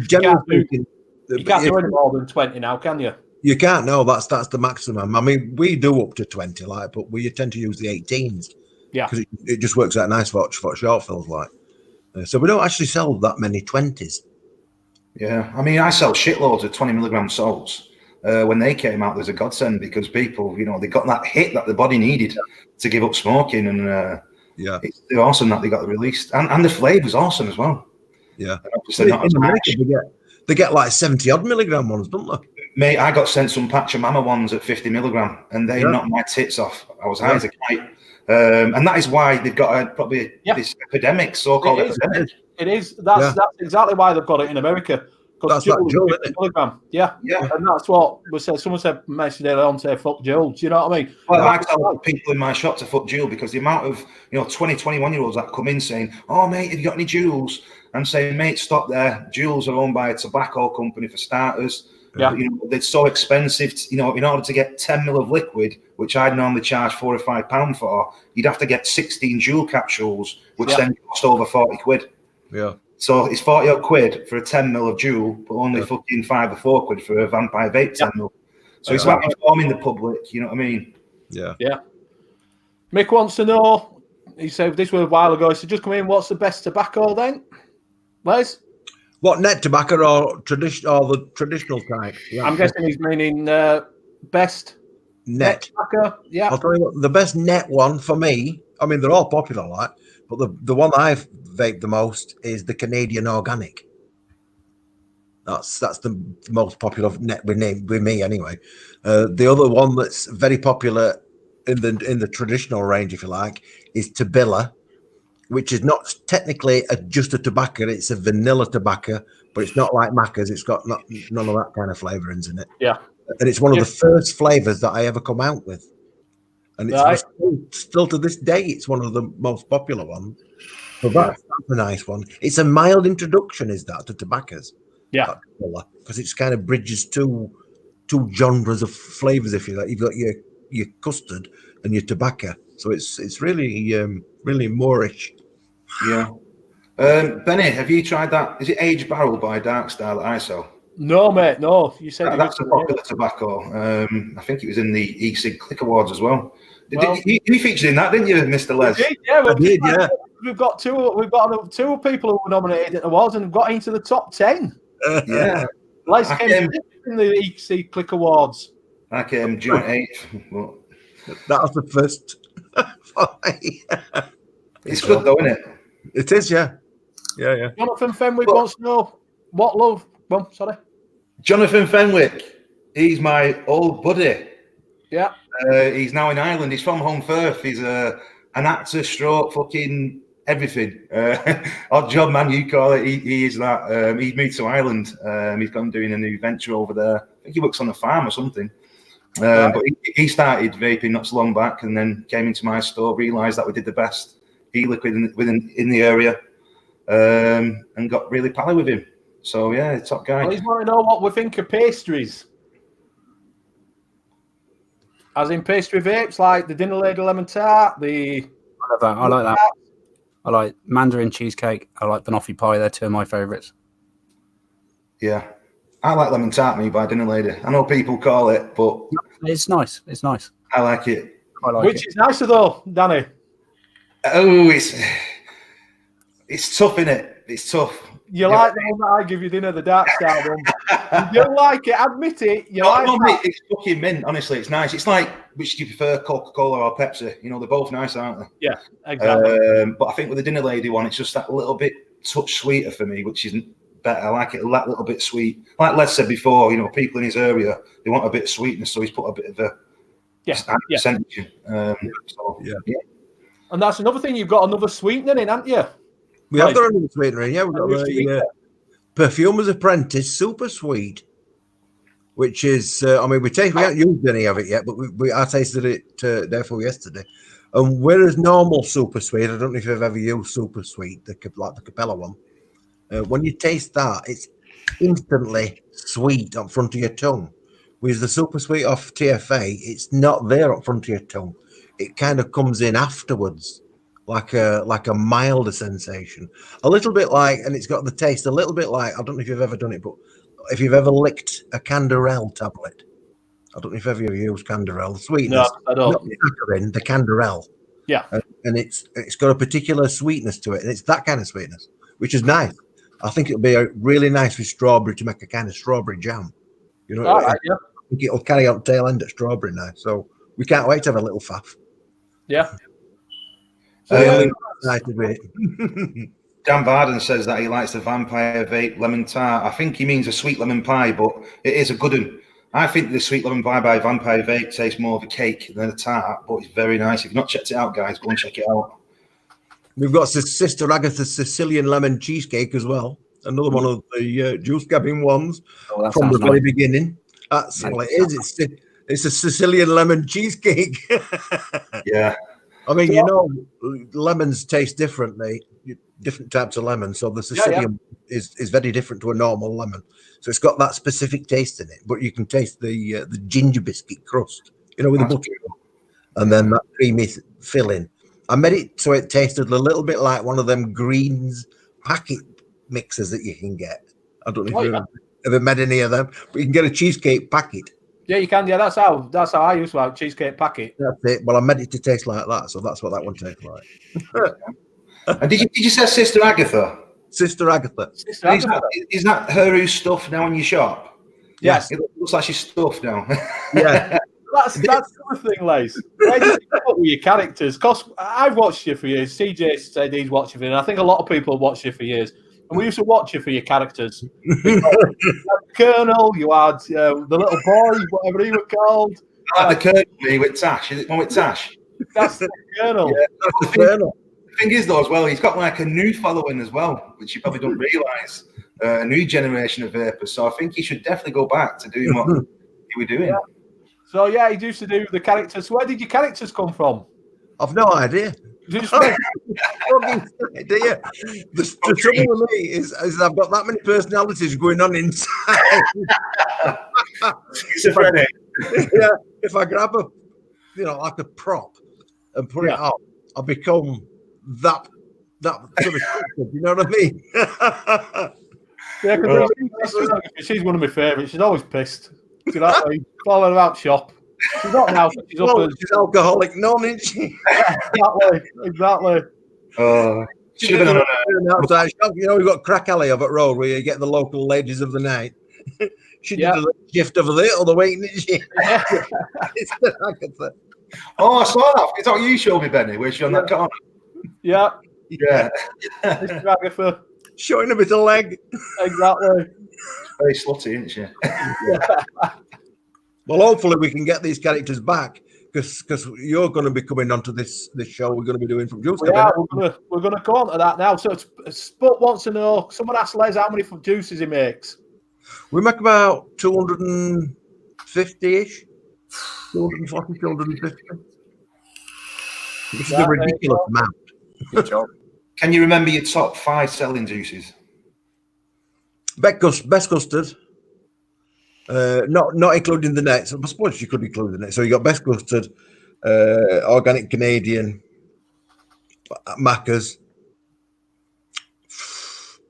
generally speaking,
you can't do any more than 20 now, can you?
You can't. No, that's the maximum. I mean, we do up to 20, but we tend to use the 18s.
Yeah,
because it just works out nice for short fills, like. So we don't actually sell that many 20s.
Yeah, I mean, I sell shitloads of 20 milligram salts. When they came out, there's a godsend because people, they got that hit that the body needed to give up smoking, and it's awesome that they got released, and the flavor's awesome as well.
Yeah,
in
America, they get like 70 odd milligram ones, don't they?
Mate, I got sent some Patch of Mama ones at 50 milligram, and they knocked my tits off. I was high as a kite. And that is why they've got this epidemic, so-called epidemic.
It is. That's exactly why they've got it in America.
That's like Joel, isn't it?
Milligram. Yeah. And that's what we said. Someone mentioned earlier on, say, fuck Joel. Do you know what I mean?
Well, I tell people in my shop to fuck Joel because the amount of 20, 21-year-olds that come in saying, "Oh, mate, have you got any Juuls?" I'm saying, "Mate, stop there. Juuls are owned by a tobacco company for starters.
Yeah.
They're so expensive. In order to get 10 ml of liquid, which I'd normally charge £4 or £5 for, you'd have to get 16 Juul capsules, which then cost over 40 quid.
Yeah.
So it's 40 odd quid for a 10 ml of Juul, but only fucking 5 or 4 quid for a Vampire Vape 10 ml. So it's like informing the public. You know what I mean?
Yeah.
Yeah. Mick wants to know. He said this was a while ago. He said, "Just come in. What's the best tobacco then, Les?"
What, net tobacco or the traditional type? Yeah.
I'm guessing he's meaning best net tobacco. Yeah.
I'll tell you what, the best net one for me, I mean, they're all popular, like, but the one I've vaped the most is the Canadian Organic. That's the most popular net with me anyway. The other one that's very popular in the traditional range, if you like, is Tabilla, which is not technically just a tobacco. It's a vanilla tobacco, but it's not like Macca's. It's got none of that kind of flavorings in it.
Yeah.
And it's one of the first flavors that I ever come out with. And it's still to this day, it's one of the most popular ones. So that's a nice one. It's a mild introduction, is that, to tobaccos?
Yeah.
Because it's kind of bridges two genres of flavors, if you like. You've got your custard and your tobacco. So it's really really Moorish.
Yeah. Benny, have you tried that? Is it Aged Barrel by Dark Style that I sell?
No, mate. No, you said
that's a popular tobacco. I think it was in the e-cig Click Awards as well. You featured in that, didn't you, Mr. Les?
I did, yeah. We've got two people who were nominated at awards and got into the top 10.
Yeah.
Les
I
came
came-
in the EC Click Awards.
I came joint 8th. But
That was the first.
it's good though, isn't it?
It is, yeah. Yeah.
Jonathan Fenwick
Well-
wants to know what love. Well, sorry.
Jonathan Fenwick, he's my old buddy.
Yeah.
He's now in Ireland. He's from Home Firth. He's an actor, stroke, fucking everything. Odd job, man, you call it. He is that. He's moved to Ireland. He's gone doing a new venture over there. I think he works on a farm or something.
Right.
But he started vaping not so long back and then came into my store, realised that we did the best e-liquid in the area, and got really pally with him. So, yeah, top guy.
Well, he's want to know what we think of pastries. As in pastry vapes, like the Dinner Lady Lemon Tart, the...
I love that. I like that. I like mandarin cheesecake. I like banoffee pie. They're two of my favourites.
Yeah. I like lemon tart me by Dinner Lady. I know people call it, but
It's nice. It's nice.
I like it.
I like
Which
it.
is nicer though, Danny?
Oh, it's tough, innit? It's tough.
You like the one that I give you, Dinner, the Dark Star one. You don't like it, admit it. You like
No,
that.
mate, it's fucking mint. Honestly, it's nice. It's like, which do you prefer, Coca-Cola or Pepsi? You know, they're both nice, aren't they?
Yeah, exactly.
But I think with the Dinner Lady one, it's just that little bit touch sweeter for me, which isn't better. I like it a little bit sweet. Like Les said before, you know, people in his area, they want a bit of sweetness, so he's put a bit of a percentage in. So,
Yeah.
And that's another thing, you've got another sweetener in, haven't you?
We have got another sweetener in, yeah. We've got
A new sweetener.
Perfumer's Apprentice Super Sweet, which is, we haven't used any of it yet, but I tasted it therefore yesterday. And whereas normal Super Sweet, I don't know if you've ever used Super Sweet, like the Capella one, when you taste that, it's instantly sweet up front of your tongue. Whereas the Super Sweet off TFA, it's not there up front of your tongue. It kind of comes in afterwards, like a milder sensation. A little bit like, and it's got the taste a little bit like, I don't know if you've ever done it, but if you've ever licked a Canderel tablet, I don't know if you've ever used Canderel, the sweetness.
No, I don't.
Not the saccharin, the Canderel.
Yeah.
And it's got a particular sweetness to it, and it's that kind of sweetness, which is nice. I think it'll be really nice with strawberry to make a kind of strawberry jam. You know,
All right, yeah.
I think it'll carry out tail end at strawberry now. So we can't wait to have a little faff.
Yeah.
Really excited with it.
Dan Barden says that he likes the Vampire Vape lemon tart. I think he means a sweet lemon pie, but it is a good one. I think the sweet lemon pie by Vampire Vape tastes more of a cake than a tart, but it's very nice. If you've not checked it out, guys, go and check it out.
We've got Sister Agatha's Sicilian lemon cheesecake as well. Another one of the juice gabbing ones from the very beginning. That's all it is. It's a Sicilian lemon cheesecake.
Yeah.
I mean, you know, lemons taste differently, different types of lemons. So the Sicilian is very different to a normal lemon. So it's got that specific taste in it, but you can taste the ginger biscuit crust, you know, with the butter, and then that creamy filling. I made it so it tasted a little bit like one of them greens packet mixers that you can get. I don't know if you've ever made any of them, but you can get a cheesecake packet.
Yeah, you can. Yeah, that's how I used to have cheesecake packet.
That's it. Well, I made it to taste like that, so that's what that one tastes like.
And did you say Sister Agatha?
Sister Agatha.
Sister Agatha.
Is that her who's stuffed now in your shop?
Yes.
It looks like she's stuffed now.
Yeah.
That's the other thing, Les. Where did you put with your characters? Because I've watched you for years. CJ said he's watched you for years. And I think a lot of people have watched you for years. And we used to watch you for your characters. You had Colonel, you had the little boy, whatever he was called.
I like the Colonel with Tash. Is it one with Tash?
That's the Colonel.
Yeah, that's the Colonel.
The thing is, though, as well, he's got like a new following as well, which you probably don't realise. A new generation of vapors. So I think he should definitely go back to doing what he was doing.
Yeah. So, yeah, he used to do the characters. Where did your characters come from?
I've no idea.
Just
The trouble with me is I've got that many personalities going on inside.
Schizophrenic.
Yeah, if I grab like a prop and put it up, I become that sort of character, you know what I mean?
Yeah, because she's one of my favourites. She's always pissed. You know what I mean? Following her out shop. She's not now. She's
She's alcoholic, no, isn't she?
Exactly.
Oh, Should have been on
outside shop. You know, we've got Crack Alley over at Road where you get the local ladies of the night. She did a shift over there all the way, didn't she?
Oh, I saw that. Is that what you showed me, Benny? Where's she on that corner?
Yeah.
Yeah.
Photographer.
Showing a bit of leg.
Exactly.
Very slutty, isn't she?
Well, hopefully we can get these characters back because you're going to be coming onto this show. We're going to be doing from Juice.
Yeah, we're gonna go on to that now. So Sput wants to know. Someone asked Les how many juices he makes.
We make about 250-ish. 240, 250. Which is a ridiculous amount.
Good job.
Can you remember your top 5 selling juices?
Best custard. Not including the nets. I suppose you could include the nets. So you got best custard, organic Canadian, Macca's,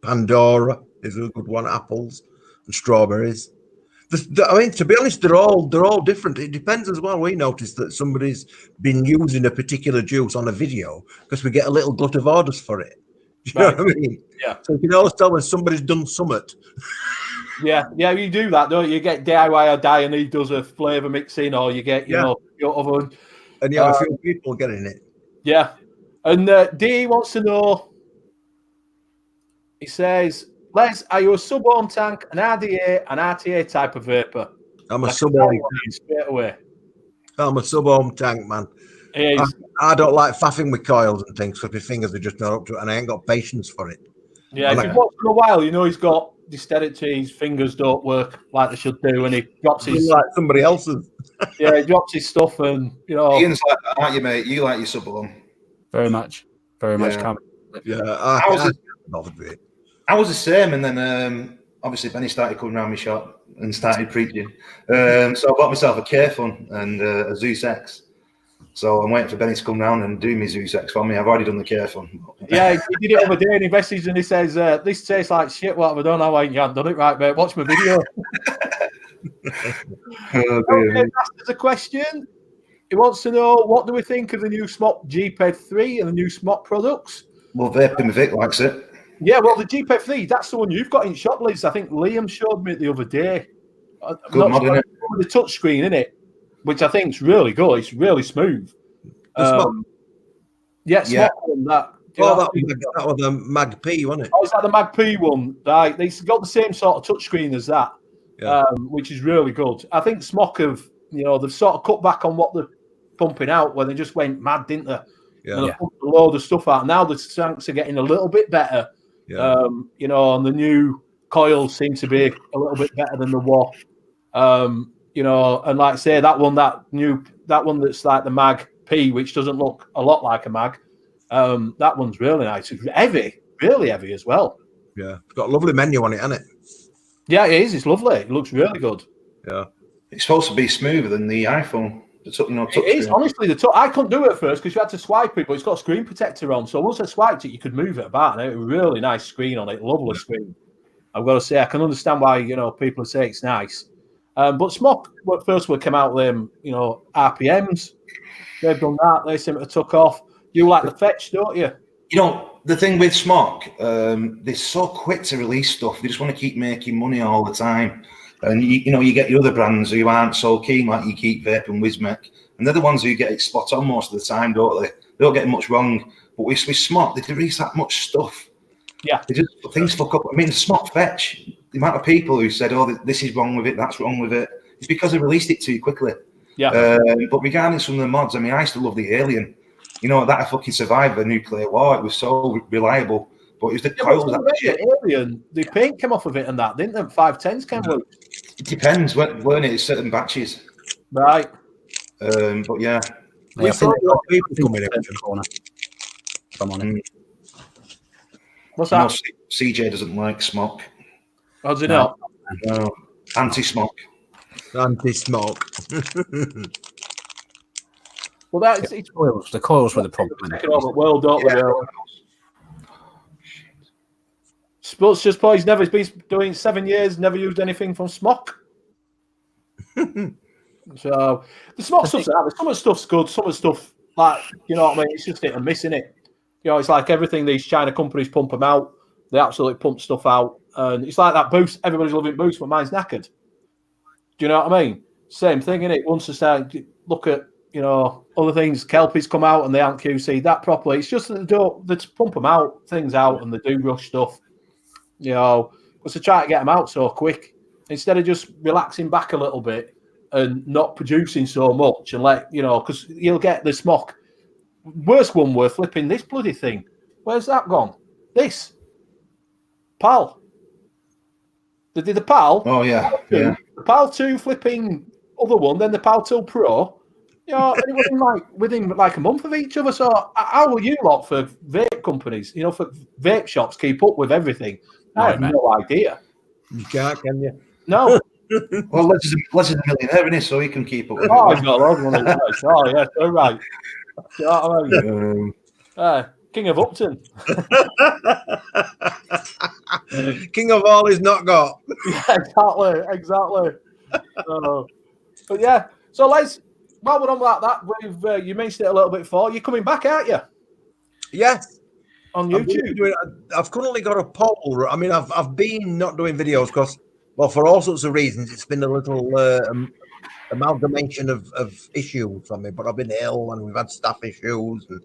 Pandora is a good one. Apples and strawberries. I mean, to be honest, they're all different. It depends as well. We noticed that somebody's been using a particular juice on a video because we get a little glut of orders for it. Do you know what I mean?
Yeah.
So you can always tell when somebody's done summit.
Yeah, you do that, don't you? You get DIY or Die and he does a flavour mixing, or you get, you know, your other.
And you have a few people getting it.
Yeah. And D wants to know, he says, Les, are you a sub-ohm tank, an RDA, an RTA type of vapor?
I'm a sub-ohm tank.
Straight away.
I'm a sub-ohm tank, man. I don't like faffing with coils and things because my fingers are just not up to it and I ain't got patience for it.
Yeah, if you've watched for a while, you know he's got dexterity, his fingers don't work like they should do, and he drops his...
like somebody else's.
Yeah, he drops his stuff and, you know...
Ian's like that, aren't you, mate? You like your sub-ohm.
Very much. Very much coming.
Yeah,
I was the same, and then obviously Benny started coming around my shop and started preaching. So I bought myself a K-Fun and a Zeus X. So I'm waiting for Benny to come round and do me Zeus X for me. I've already done the K-Fun.
Yeah, he did it over there and he messaged and he says, this tastes like shit, what have I done? I ain't done it right, mate. Watch my video. Okay, that's a question. He wants to know, what do we think of the new Smok GPED 3 and the new Smok products?
Well, Vaping Vic likes it.
Yeah, well, the GPED 3, that's the one you've got in shop, Liz. I think Liam showed me it the other day.
Good mod, isn't it?
The touchscreen, isn't it? Which I think is really good. It's really smooth. Yeah, Smok one, that.
That was the Mag P, wasn't it?
Oh, it's like the Mag P one. Right? It's got the same sort of touchscreen as that, which is really good. I think Smok have, they've sort of cut back on what they're pumping out when they just went mad, didn't they? Yeah. And they pumped a load of stuff out. Now the tanks are getting a little bit better. Yeah. And the new coils seem to be a little bit better than the WA. And like I say, that one that's like the Mag P, which doesn't look a lot like a Mag. That one's really nice. It's heavy, really heavy as well.
Yeah, it's got a lovely menu on it, hasn't it?
Yeah, it is. It's lovely. It looks really good.
Yeah,
it's supposed to be smoother than the iPhone. It
is honestly I couldn't do it at first because you had to swipe it, but it's got a screen protector on. So once I swiped it, you could move it about, and it was a really nice screen on it. Lovely screen. I've got to say, I can understand why people say it's nice. But Smok, first we came out with them, RPMs. They've done that. They seem to have took off. You like the fetch, don't you?
The thing with Smok, they're so quick to release stuff. They just want to keep making money all the time. And you get your other brands who aren't so keen, like you Keep Vape and Wismec, and they're the ones who get it spot on most of the time, don't they? They don't get much wrong. But with Smok, they release that much stuff.
Yeah,
things fuck up. I mean, Smok Fetch, the amount of people who said, "Oh, this is wrong with it, that's wrong with it," it's because they released it too quickly.
Yeah.
But regarding some of the mods, I mean, I used to love the Alien. That fucking survived the nuclear war. It was so reliable. But it was the coils that
Alien, the paint came off of it and that, didn't them? 510s came out.
It depends, weren't it? It's certain batches.
Right.
But yeah.
We saw a lot of people coming in the
corner. Come on.
What's that?
CJ doesn't like Smok.
How does he not?
No. Anti-Smok.
Anti-Smok.
Well, that's
it's coils. The coils were the problem.
Well, don't we? Sports just boys never been doing 7 years, never used anything from Smok. So the Smok stuff's out. Some of the stuff's good, some of the stuff like what I mean. It's just hit and miss, innit? You know, it's like everything these China companies pump them out. They absolutely pump stuff out. And it's like that Boost. Everybody's loving Boost, but mine's knackered. Do you know what I mean? Same thing, innit? Once they start, look at, you know, other things, Kelpies come out and they aren't QC'd that properly. It's just that they just pump them out, things out, and they do rush stuff. You know, because they try to get them out so quick. Instead of just relaxing back a little bit and not producing so much and let, you know, because you'll get the smock. Worst one were flipping this bloody thing. Where's that gone? This. PAL. They did the PAL.
Oh, yeah.
The PAL 2 flipping other one, then the PAL 2 Pro. You know, and it was within like a month of each other. So how will you lot for vape companies, you know, for vape shops keep up with everything? I have no idea.
You can't, can you?
No.
Well, Les is a millionaire, isn't he? So he can keep up with
Oh,
it.
he's got loads of money. Oh, yeah, so right. You know what I mean? King of Upton.
King of all is not got.
Yeah, exactly. But yeah, so Les, while we're on like that, we've you mentioned it a little bit before. You're coming back, aren't you?
Yes.
On YouTube.
I've currently got a poll. I mean, I've been not doing videos because, well, for all sorts of reasons, it's been a little amalgamation of issues for me. But I've been ill and we've had staff issues and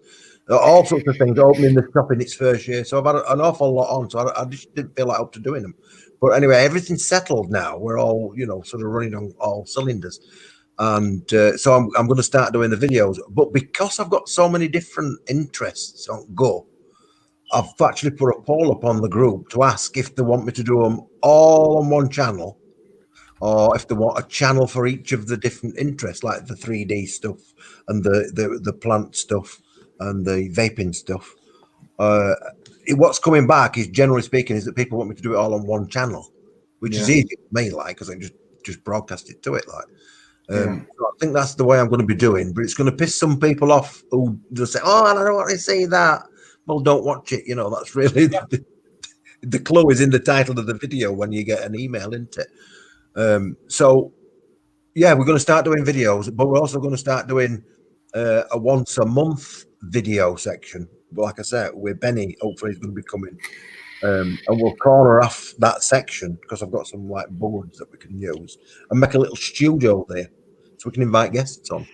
all sorts of things. Opening the shop in its first year, so I've had an awful lot on. So I just didn't feel like up to doing them. But anyway, everything's settled now. We're all, you know, sort of running on all cylinders. And so I'm going to start doing the videos. But because I've got so many different interests on go, I've actually put a poll up on the group to ask if they want me to do them all on one channel or if they want a channel for each of the different interests, like the 3D stuff and the plant stuff and the vaping stuff. What's coming back is, generally speaking, is that people want me to do it all on one channel, which is easy for me, like, because I can just broadcast it to it, like. So I think that's the way I'm going to be doing, but it's going to piss some people off who just say, "Oh, I don't want to see that." Well, don't watch it. You know, that's really the clue is in the title of the video when you get an email, isn't it? So, yeah, we're going to start doing videos, but we're also going to start doing a once a month video section. But like I said, with Benny, hopefully he's going to be coming. And we'll corner off that section because I've got some like boards that we can use and make a little studio there so we can invite guests on.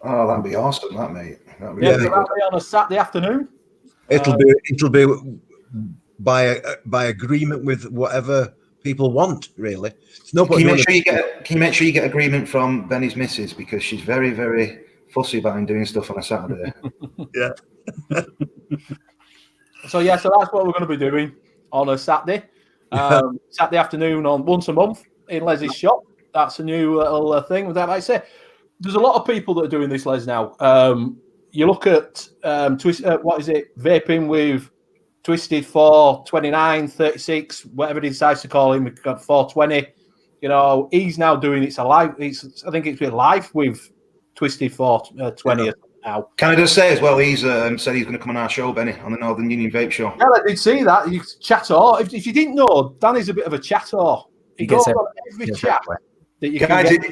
Oh, that'd be awesome, that, mate. That'd be
That'll be on a Saturday afternoon.
It'll be by agreement with whatever people want, really. It's no point.
Can you make sure you get agreement from Benny's missus, because she's very, very fussy about him doing stuff on a Saturday.
Yeah.
So that's what we're going to be doing on a Saturday. Saturday afternoon on once a month in Les's shop. That's a new little thing. With that, like I say, there's a lot of people that are doing this, Les, now. You look at what is it? Vaping with Twisted 429, 36, whatever he decides to call him. We've got 420. You know, he's now doing it's alive. I think it's been live with Twisted 420 now.
Can I just say as well, he's said he's going to come on our show, Benny, on the Northern Union Vape Show.
Yeah, I did see that. You chatter. If you didn't know, Danny's a bit of a chatter. He goes on every chat that you can get.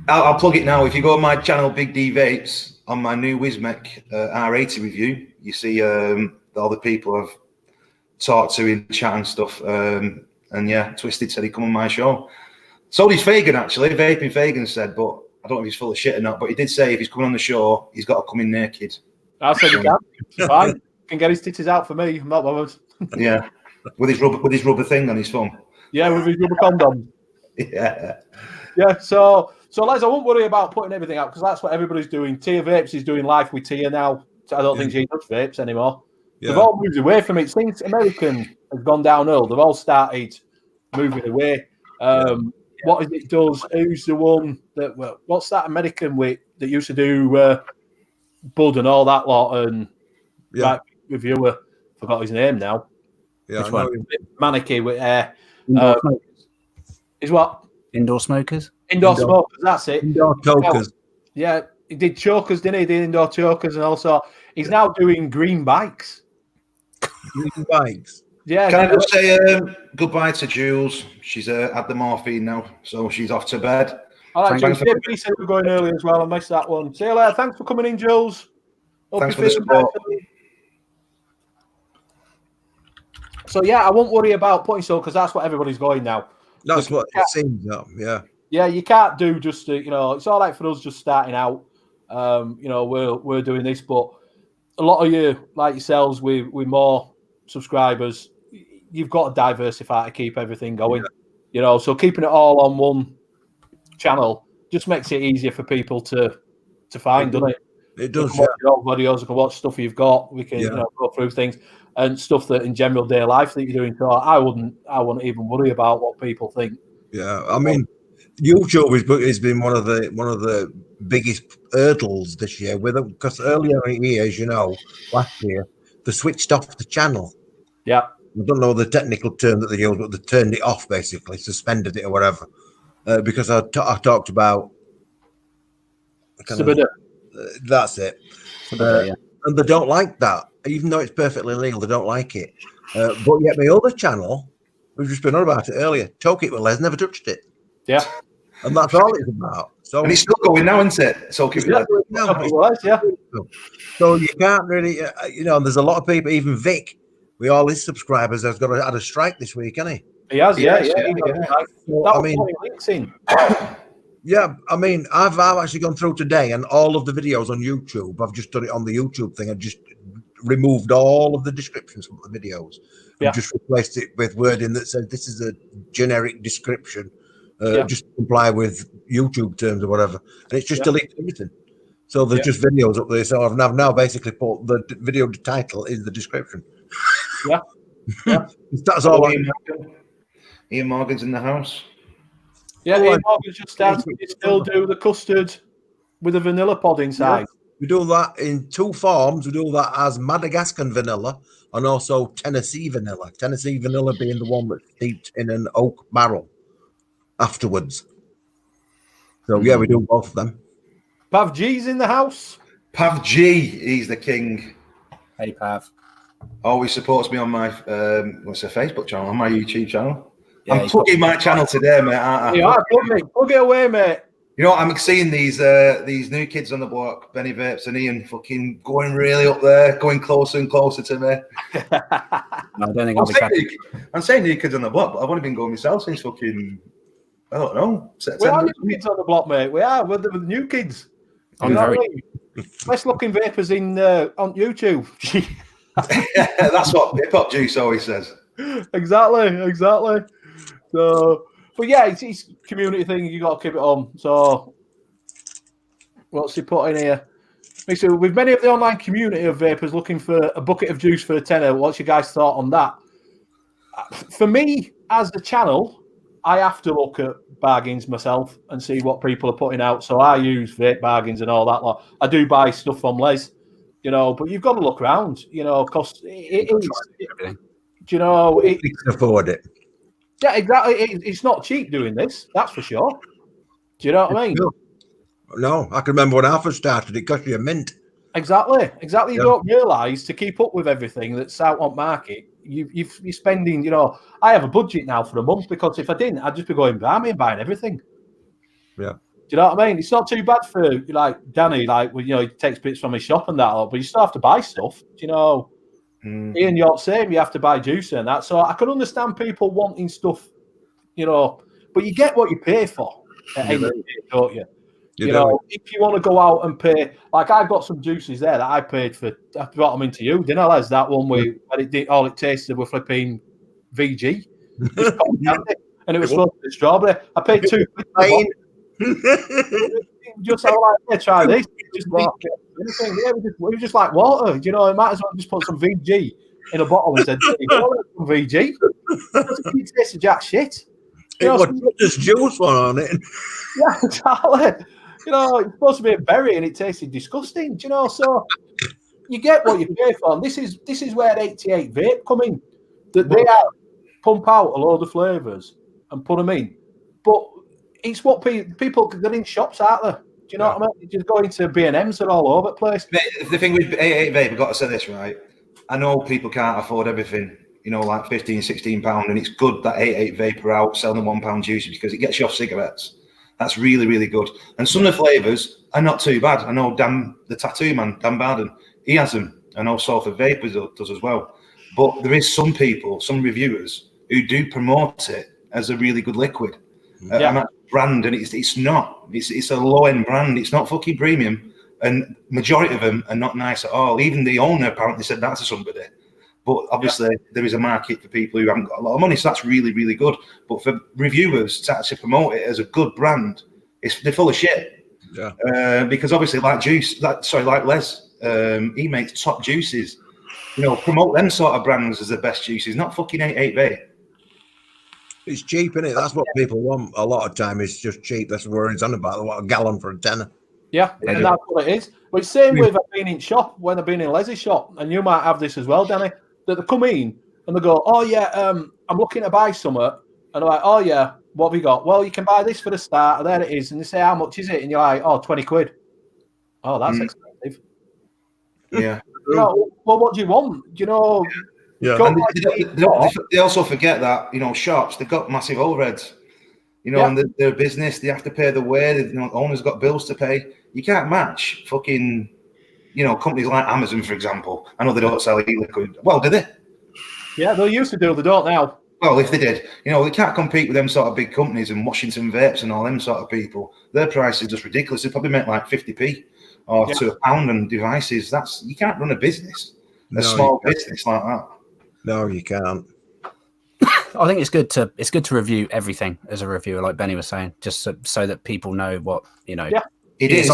I'll plug it now. If you go on my channel, Big D Vapes, on my new Wismec R80 review, you see all the people I've talked to in chat and stuff. And yeah, Twisted said he'd come on my show. So did Fagan, actually. Vaping Fagan said, but I don't know if he's full of shit or not, but he did say if he's coming on the show, he's got to come in naked.
I said he can. It's fine. He can get his titties out for me. I'm not bothered.
Yeah, with his rubber thing on his phone.
Yeah, with his rubber condom. Yeah. So Les, I won't worry about putting everything out because that's what everybody's doing. Tia Vapes is doing live with Tia now. I don't think she does vapes anymore. Yeah. They've all moved away from it. Since American has gone downhill, they've all started moving away. What is it does? Who's the one that? Well, what's that American that used to do Bud and all that lot? And right reviewer, forgot his name now.
Yeah,
which one? Manicky with is what?
Indoor smokers.
Indoor smokers. That's it.
Indoor chokers.
Yeah, he did chokers, didn't he? He did indoor chokers, and also he's now doing green bikes.
Green bikes.
Yeah. Can I just say goodbye to Jules? She's had the morphine now, so she's off to bed.
All right, Jules. We said we're going early as well. I missed that one. See you later. Thanks for coming in, Jules.
Thanks for the support.
So yeah, I won't worry about putting so because that's what everybody's going now.
That's what it seems. Yeah.
Yeah, you can't do just it's all right for us just starting out. We're doing this, but a lot of you, like yourselves, with more subscribers, you've got to diversify to keep everything going. Yeah. So keeping it all on one channel just makes it easier for people to find, doesn't it?
It does.
We can watch your old videos, we can watch stuff you've got, we can go through things and stuff that in general day life that you're doing. So I wouldn't even worry about what people think.
Yeah, I mean, YouTube has been one of the biggest hurdles this year with it because earlier in years, last year they switched off the channel.
Yeah,
I don't know the technical term that they use, but they turned it off, basically suspended it or whatever, because I talked about that's it. And they don't like that, even though it's perfectly legal. They don't like it. But yet my other channel, we've just been on about it earlier, Talk It With Les, never touched it.
Yeah.
And that's all it's about. So
and it's still going now, isn't it? Talk It With Les.
Yeah.
So you can't really, and there's a lot of people, even Vic, with all his subscribers, has had a strike this week, hasn't he?
He has, yeah.
So,
that was links in.
Yeah, I mean, I've actually gone through today and all of the videos on YouTube. I've just done it on the YouTube thing. I've just removed all of the descriptions from the videos and just replaced it with wording that says this is a generic description, just to comply with YouTube terms or whatever. And it's just deleted everything. So there's just videos up there. So I've now basically put the video title is the description.
Yeah.
That's all.
Ian Morgan's in the house.
Yeah, Ian Morgan's just started. We still do the custard with a vanilla pod inside.
Yeah. We do that in two forms. We do that as Madagascar vanilla and also Tennessee vanilla. Tennessee vanilla being the one that's steeped in an oak barrel afterwards. So we do both of them.
Pav G's in the house.
Pav G, he's the king.
Hey, Pav.
Always supports me on my Facebook channel, on my YouTube channel.
Yeah,
I'm plugging my channel today, mate.
Plug it away, mate.
You know, I'm seeing these new kids on the block, Benny Vapes and Ian, fucking going really up there, going closer and closer to me.
No, I don't think
I'm saying new kids on the block, but I've only been going myself since fucking, I don't know,
We
September.
are new kids on the block, mate. We are. We're the new kids. Best looking vapors in on YouTube.
That's what hip hop juice always says.
Exactly. So, but yeah, it's community thing. You got to keep it on. So, what's he put in here? So, with many of the online community of vapors looking for a bucket of juice for a tenner, what's your guys' thought on that? For me, as the channel, I have to look at bargains myself and see what people are putting out. So I use vape bargains and all that lot. I do buy stuff from Les, but you've got to look around, because it is. You can
afford it.
Yeah, exactly. It's not cheap doing this, that's for sure. Do you know what I mean?
No, I can remember when I first started, it cost you a mint.
Exactly. You don't realise to keep up with everything that's out on market, you're spending, I have a budget now for a month because if I didn't, I'd just be going barmy and buying everything.
Yeah.
Do you know what I mean? It's not too bad for like Danny, he takes bits from his shop and that, but you still have to buy stuff. Ian, you're same. You have to buy juice and that. So I can understand people wanting stuff, but you get what you pay for at the end of the day, don't you? If you want to go out and pay, like I've got some juices there that I paid for. I brought them into you, didn't I, Les? That one where all it tasted were flipping VG, and it was supposed to be strawberry. I paid £2. Just like, try this. It was just like water. I might as well just put some VG in a bottle and said, some VG. It tasted jack shit.
Just juice on it.
Yeah, exactly. It's supposed to be a berry and it tasted disgusting. So you get what you pay for. And this is where 88 Vape come in. That they pump out a load of flavours and put them in. But it's what people they're in shops, aren't they? Do you know what I mean? You just go into B&M's, they're all over the place.
The thing with 88 Vape, I've got to say this, right? I know people can't afford everything, like £15, £16, and it's good that 88 Vape are out selling £1 juices because it gets you off cigarettes. That's really, really good. And some of the flavours are not too bad. I know Dan, the tattoo man, Dan Barden, he has them. I know Salford Vape does as well. But there is some people, some reviewers, who do promote it as a really good liquid. And that brand, and it's not. It's a low-end brand. It's not fucking premium. And majority of them are not nice at all. Even the owner apparently said that to somebody. But obviously, there is a market for people who haven't got a lot of money, so that's really, really good. But for reviewers to actually promote it as a good brand, they're full of shit. Yeah. Because obviously, like Les, he makes top juices. You know, promote them sort of brands as the best juices, not fucking 88 Vape.
It's cheap, isn't it? That's what people want a lot of time. It's just cheap. That's what it's on about. What, a gallon for a tenner.
Yeah, and that's what it is. But it's same with being in shop, when I've been in Leslie's shop, and you might have this as well, Danny, that they come in and they go, oh yeah, I'm looking to buy something. And they're like, oh yeah, what have you got? Well, you can buy this for the start, there it is. And they say, how much is it? And you're like, oh, 20 quid. Oh, that's expensive.
Yeah.
You know, well, what do you want? You know,
and they also forget that, you know, shops, they've got massive overheads. You know, and they're a business, they have to pay the way, you know, owners got bills to pay. You can't match fucking, you know, companies like Amazon, for example. I know they don't sell e-liquid. Well, do they?
Yeah, they used to do, they don't now.
Well, if they did, you know, they can't compete with them sort of big companies and Washington Vapes and all them sort of people. Their price is just ridiculous. They probably make like 50p or to £1 on devices. You can't run a business, a small business like that.
No, you can't.
I think it's good to review everything as a reviewer, like Benny was saying, just so that people know what, you know.
Yeah, it is.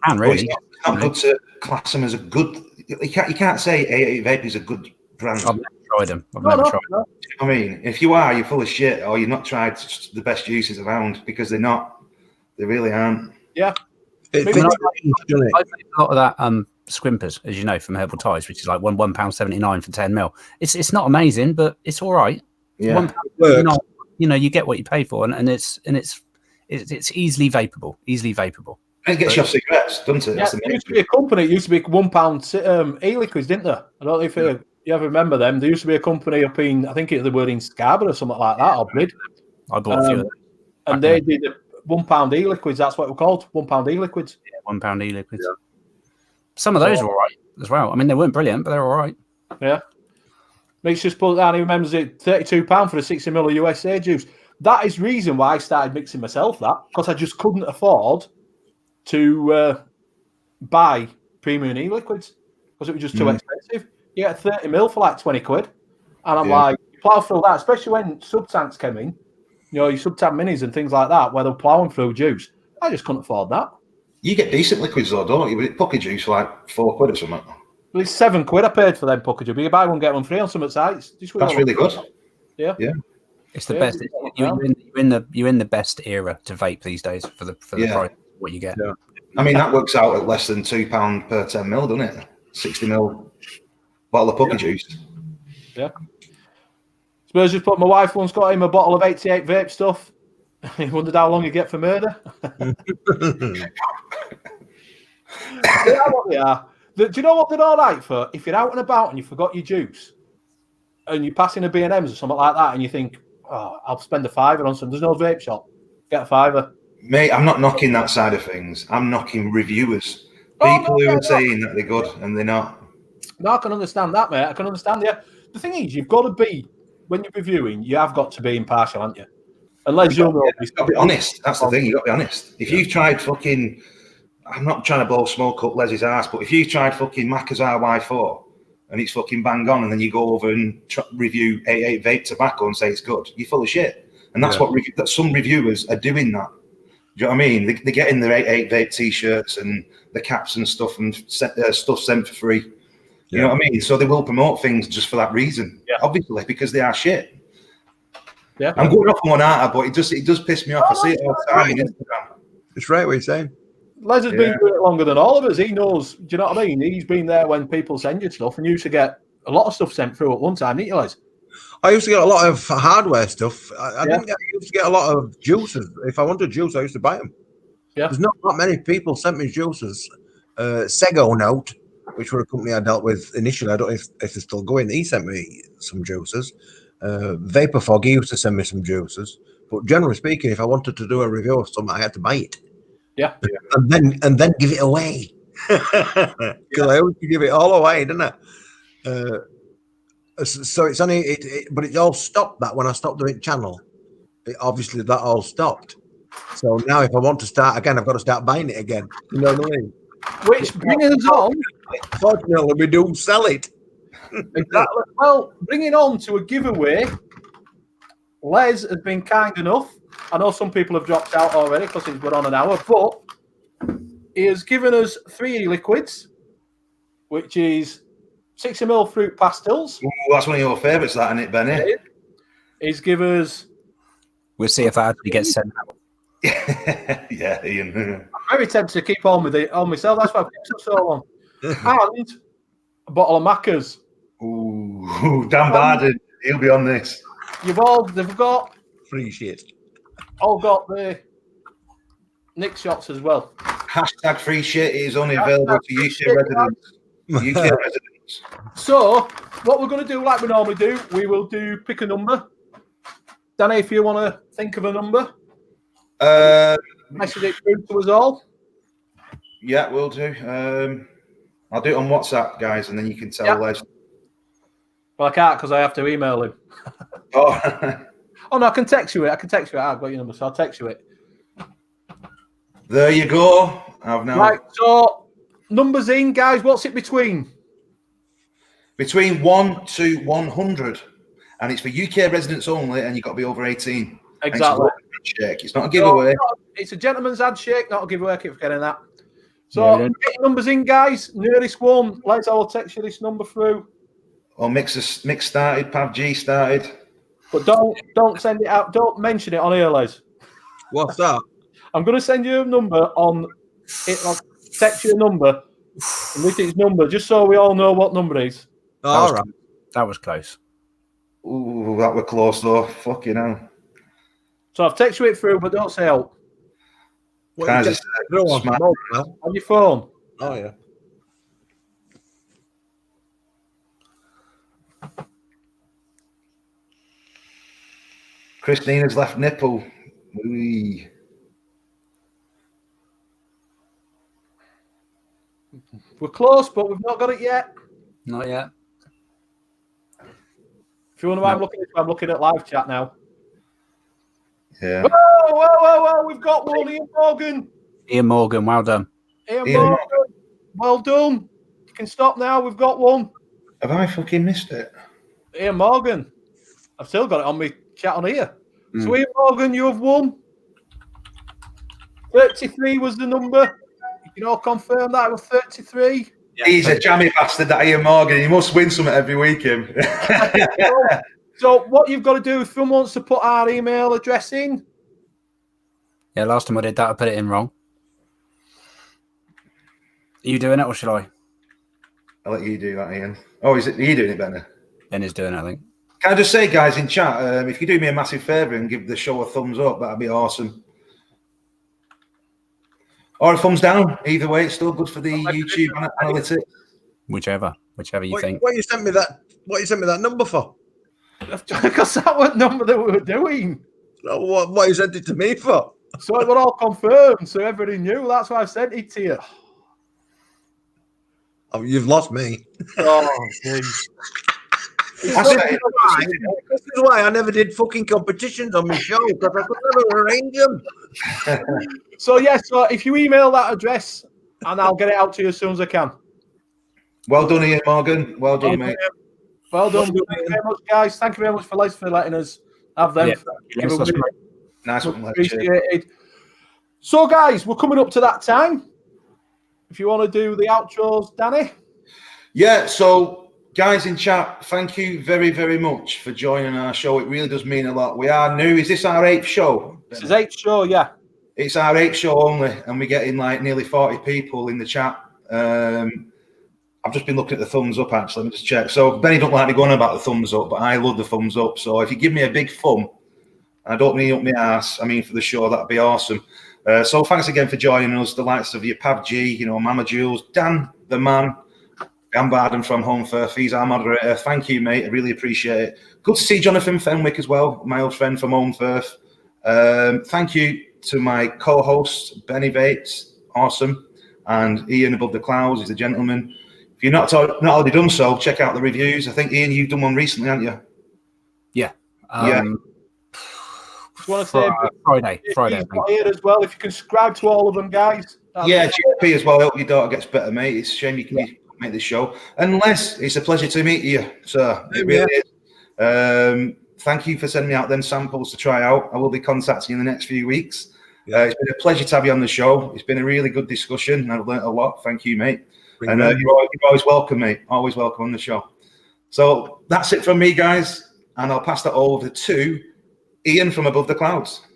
And really,
it's not good to class them as a good. You can't say 88 Vape is a good brand.
I've never tried them. I've never tried them.
I mean, if you are, you're full of shit, or you've not tried the best juices around, because they're not. They really aren't.
Yeah.
I've made a lot of that scrimpers, as you know, from Herbal Ties, which is like £1.79 for 10ml. It's not amazing, but it's all right.
Yeah.
£1, you know, you get what you pay for, and it's easily vapeable.
And it gets you off cigarettes, doesn't it?
Yeah, it used to be a company. It used to be £1 e-liquids, didn't there? I don't know if you ever remember them. There used to be a company up in, I think they were in Scarborough or something like that, or Brid.
I bought a few of them.
And they did £1 e-liquids. That's what it was called, £1 e-liquids.
Yeah, £1 e-liquids. Yeah. Some of those were all right as well. I mean, they weren't brilliant, but they were all right.
Yeah. Makes just put down. He remembers it, £32 for a 60ml of USA juice. That is reason why I started mixing myself that, because I just couldn't afford to buy premium e-liquids because it was just too expensive. You get 30ml for like 20 quid. And I'm like, you plough through that, especially when sub-tanks came in, you know, your sub-tank minis and things like that, where they're ploughing through juice. I just couldn't afford that.
You get decent liquids though, don't you? With Pucker juice for like 4 quid or something.
Well, it's 7 quid I paid for them Pucker juice. But you buy one, get one free on some sites.
That's really good.
Yeah.
Yeah.
It's the best. You're in the best era to vape these days for the price what you get.
Yeah. I mean, that works out at less than £2 per 10ml, doesn't it? 60ml bottle of Pucker juice.
Yeah. Suppose just put my wife once got him a bottle of 88 vape stuff. He wondered how long you get for murder. What they are. Do you know what they're all right for? If you're out and about and you forgot your juice and you're passing a B&M's or something like that and you think, oh, I'll spend a £5 on some. There's no vape shop. Get a £5.
Mate, I'm not knocking that side of things. I'm knocking reviewers. People who are saying that they're good and they're not.
No, I can understand that, mate. I can understand. Yeah. The thing is, you've got to be, when you're reviewing, you have got to be impartial, haven't you? Unless you've
got to be honest. That's the thing. You've got to be honest. If you've tried fucking, I'm not trying to blow smoke up Leslie's ass, but if you've tried fucking Macca's RY4 and it's fucking bang on, and then you go over and review 88 Vape tobacco and say it's good, you're full of shit. And that's that some reviewers are doing that. Do you know what I mean? They're getting their 88 Vape t-shirts and the caps and stuff and stuff sent for free. You know what I mean? So they will promote things just for that reason, obviously, because they are shit. Yeah, I'm going off on one out, but it does piss me off. I see it all the time on Instagram.
It's right what you're saying.
Les has been doing it longer than all of us. He knows. Do you know what I mean? He's been there when people send you stuff, and you used to get a lot of stuff sent through at one time, didn't you, Les?
I used to get a lot of hardware stuff. I used to get a lot of juices. If I wanted juice, I used to buy them. Yeah. There's not that many people sent me juices. Sego Note, which were a company I dealt with initially. I don't know if they're still going. He sent me some juices. Vapor Fog, he used to send me some juices. But generally speaking, if I wanted to do a review of something, I had to buy it.
Yeah.
And then give it away. Because I always give it all away, didn't I? So it's only, but it all stopped that when I stopped doing channel. Obviously, that all stopped. So now, if I want to start again, I've got to start buying it again. You know what I mean?
Which brings us on.
Fortunately, we do sell it.
Exactly. Well, bringing on to a giveaway, Les has been kind enough. I know some people have dropped out already because he's been on an hour, but he has given us 3 e-liquids, which is 60ml fruit pastils.
Ooh, that's one of your favourites, that, isn't it, Benny?
He's given us.
We'll see if that actually gets sent out.
Yeah, Ian.
I'm very tempted to keep on with it on myself. That's why I've kept it so long. And a bottle of Macca's.
Ooh, Dan Barden, he'll be on this.
They've got
Free shit.
all got the Nick shots as well.
Hashtag free shit is only available to UK residents. UK residents.
So, what we're going to do, like we normally do, we will do pick a number. Danny, if you want to think of a number, message it through to us all.
Yeah, we'll do. I'll do it on WhatsApp, guys, and then you can tell Les.
Well, I can't because I have to email him. Oh, no, I can text you it. I've got your number, so I'll text you it.
There you go. I've now.
Right, so numbers in, guys. What's it between?
Between 1 to 100. And it's for UK residents only, and you've got to be over 18.
Exactly.
It's not a giveaway.
It's a gentleman's handshake, not a giveaway. I keep forgetting that. So, get your numbers in, guys. Nearest one. Let's all text you this number through.
Or mix started, PUBG started.
But don't send it out. Don't mention it on here, Les.
What's that?
I'm going to send you a number on it. I'll text you a number. And with its number, just so we all know what number it is.
All right.
That was close.
Ooh, that were close though. Fucking hell.
So I've texted you it through, but don't say out.
Guys, it's smart.
On your phone.
Oh, yeah.
Christina's left nipple. Wee.
We're close, but we've not got it yet.
Not yet.
If you wonder why I'm looking at live chat now.
Yeah.
Whoa, we've got one, Ian Morgan.
Ian Morgan, well done.
Ian Morgan, well done. You can stop now, we've got one.
Have I fucking missed it?
Ian Morgan. I've still got it on my chat on here. So Ian Morgan, you have won. 33 was the number. You can all confirm that it was 33.
Yeah. He's a jammy bastard, that Ian Morgan. He must win something every week, him.
So what you've got to do, if someone wants to put our email address in.
Yeah, last time I did that, I put it in wrong. Are you doing it, or shall I?
I'll let you do that, Ian. Oh, are you doing it, Benny?
Ben is doing it, I think.
Can I just say, guys, in chat, if you do me a massive favour and give the show a thumbs up, that'd be awesome. Or a thumbs down. Either way, it's still good for the YouTube analytics.
Whichever you think.
What you sent me that number for?
Because that was the number that we were doing.
What you sent it to me for?
So it was all confirmed, so everybody knew. That's why I sent it to you.
Oh, you've lost me.
Oh, geez.
This is why I never did fucking competitions on my show, because I could never arrange them.
So if you email that address, and I'll get it out to you as soon as I can.
Well done, Ian Morgan. Well done, mate.
Well done. Thank you very much, guys. Thank you very much for letting us have them.
Yeah. Nice one.
Appreciated. So, guys, we're coming up to that time. If you want to do the outros, Danny.
Yeah, so guys in chat, thank you very, very much for joining our show. It really does mean a lot. We are new. Is this our 8th show?
This is 8th show, yeah.
It's our 8th show only, and we're getting like nearly 40 people in the chat. I've just been looking at the thumbs up, actually. Let me just check. So Benny don't like me going about the thumbs up, but I love the thumbs up. So if you give me a big thumb, I don't mean up my ass, I mean for the show, that'd be awesome. So thanks again for joining us, the likes of your PUBG, Mama Jules, Dan the man, Dan Barden from Home Firth. He's our moderator. Thank you, mate. I really appreciate it. Good to see Jonathan Fenwick as well, my old friend from Home Firth. Thank you to my co-host, Benny Vates, awesome, and Ian above the clouds. He's a gentleman. If you're not already done so, check out the reviews. I think, Ian, you've done one recently, haven't you?
Yeah.
Yeah.
Just want to say
Friday.
He's got here as well. If you can subscribe to all of them, guys.
Yeah, JP as well. I hope your daughter gets better, mate. It's a shame you can make this show. And Les, it's a pleasure to meet you, sir. It really is. Thank you for sending me out them samples to try out. I will be contacting you in the next few weeks. Yeah. It's been a pleasure to have you on the show. It's been a really good discussion. I've learned a lot. Thank you, mate. And you're always welcome, mate. Always welcome on the show. So that's it from me, guys. And I'll pass that over to Ian from Above the Clouds.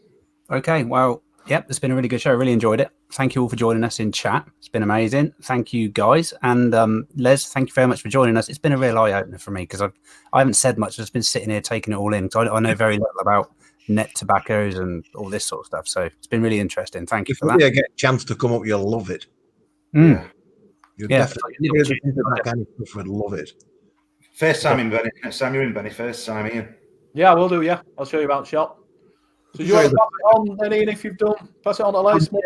Okay, well, yep, it's been a really good show. I really enjoyed it. Thank you all for joining us in chat. It's been amazing. Thank you, guys. And Les, thank you very much for joining us. It's been a real eye-opener for me because I haven't said much. I've just been sitting here taking it all in. So I know very little about net tobaccos and all this sort of stuff. So it's been really interesting. Thank you for that.
If you get a chance to come up, you'll love it.
Yeah.
You'll definitely love it.
First time in Benny. Next time you're in Benny, first time Ian.
Yeah, I will do, yeah. I'll show you about the shop. So you want to pass it on then, Ian, if you've done? Pass it on to Les.
No,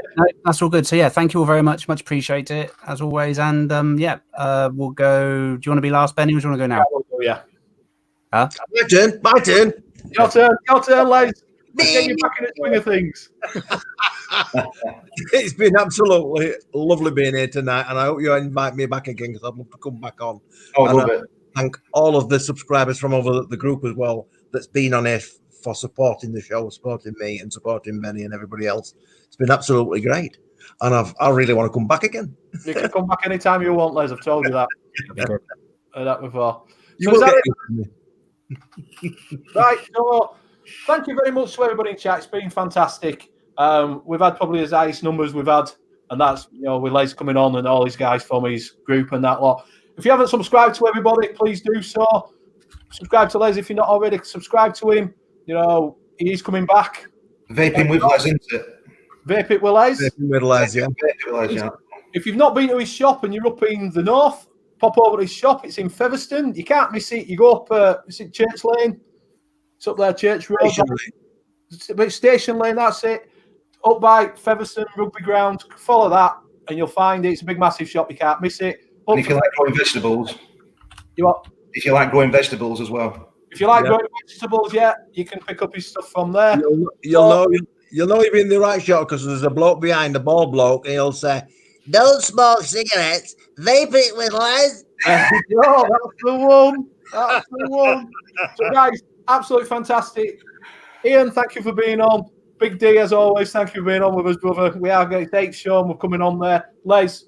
that's all good. So, yeah, thank you all very much. Much appreciate it, as always. And, we'll go. Do you want to be last, Benny, or do you want to go now?
Yeah, we'll do, yeah.
Huh?
My turn.
Your turn, Les. Get you back in the swing of things.
It's been absolutely lovely being here tonight, and I hope you invite me back again because I'd love to come back on.
Oh, I love it.
Thank all of the subscribers from over the group as well that's been on here for supporting the show, supporting me and supporting Benny and everybody else. It's been absolutely great. And I really want to come back again.
You can come back anytime you want, Les. I've told you that. That before. Right, so thank you very much to everybody in chat. It's been fantastic. We've had probably the highest numbers we've had, and that's, with Les coming on and all these guys from his group and that lot. If you haven't subscribed to everybody, please do so. Subscribe to Les if you're not already. Subscribe to him. He's coming back.
Vaping with Les, isn't it?
Vape it with Les.
Vaping with Les, yeah.
If you've not been to his shop and you're up in the north, pop over to his shop. It's in Featherstone. You can't miss it. You go up, it's in Church Lane. It's up there, Church Road. Station Lane, that's it. Up by Featherstone Rugby Ground. Follow that and you'll find it. It's a big, massive shop. You can't miss it.
And if you like growing vegetables, if you like growing vegetables as well.
If you like growing vegetables, you can pick up his stuff from there.
You'll know you're in the right shop because there's a bloke behind, a bald bloke, and he'll say, "Don't smoke cigarettes, vape it with Les."
That's the one. That's the one. So, guys, absolutely fantastic. Ian, thank you for being on. Big D, as always, thank you for being on with us, brother. We are getting 8th show and we're coming on there. Les,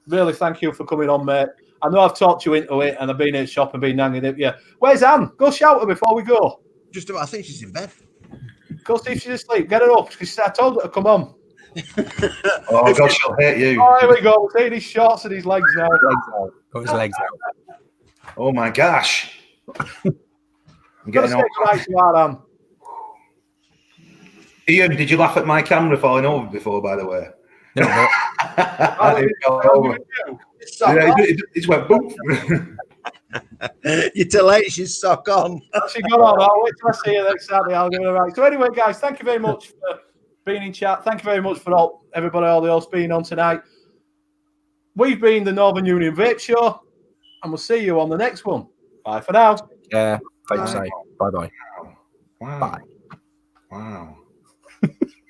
really thank you for coming on, mate. I know I've talked you into it and I've been in the shop and been hanging it. Yeah. Where's Anne? Go shout her before we go.
Just about, I think she's in bed.
Go see if she's asleep. Get her up. I told her to come on.
Oh, God, she'll hate you.
Oh, here we go. We're seeing his shorts and his legs now.
Got his legs out.
Oh, my gosh. I'm getting
on. Right to our Anne.
Ian, did you laugh at my camera falling over before, by the way?
No,
it went boom.
You're too late, she's stuck on.
She got on. I'll wait till I see her next Saturday. I'll give her a right. So anyway, guys, thank you very much for being in chat. Thank you very much for all the else being on tonight. We've been the Northern Union Vape Show, and we'll see you on the next one. Bye for now.
Yeah, thanks. Bye-bye.
Wow.
Bye.
Wow.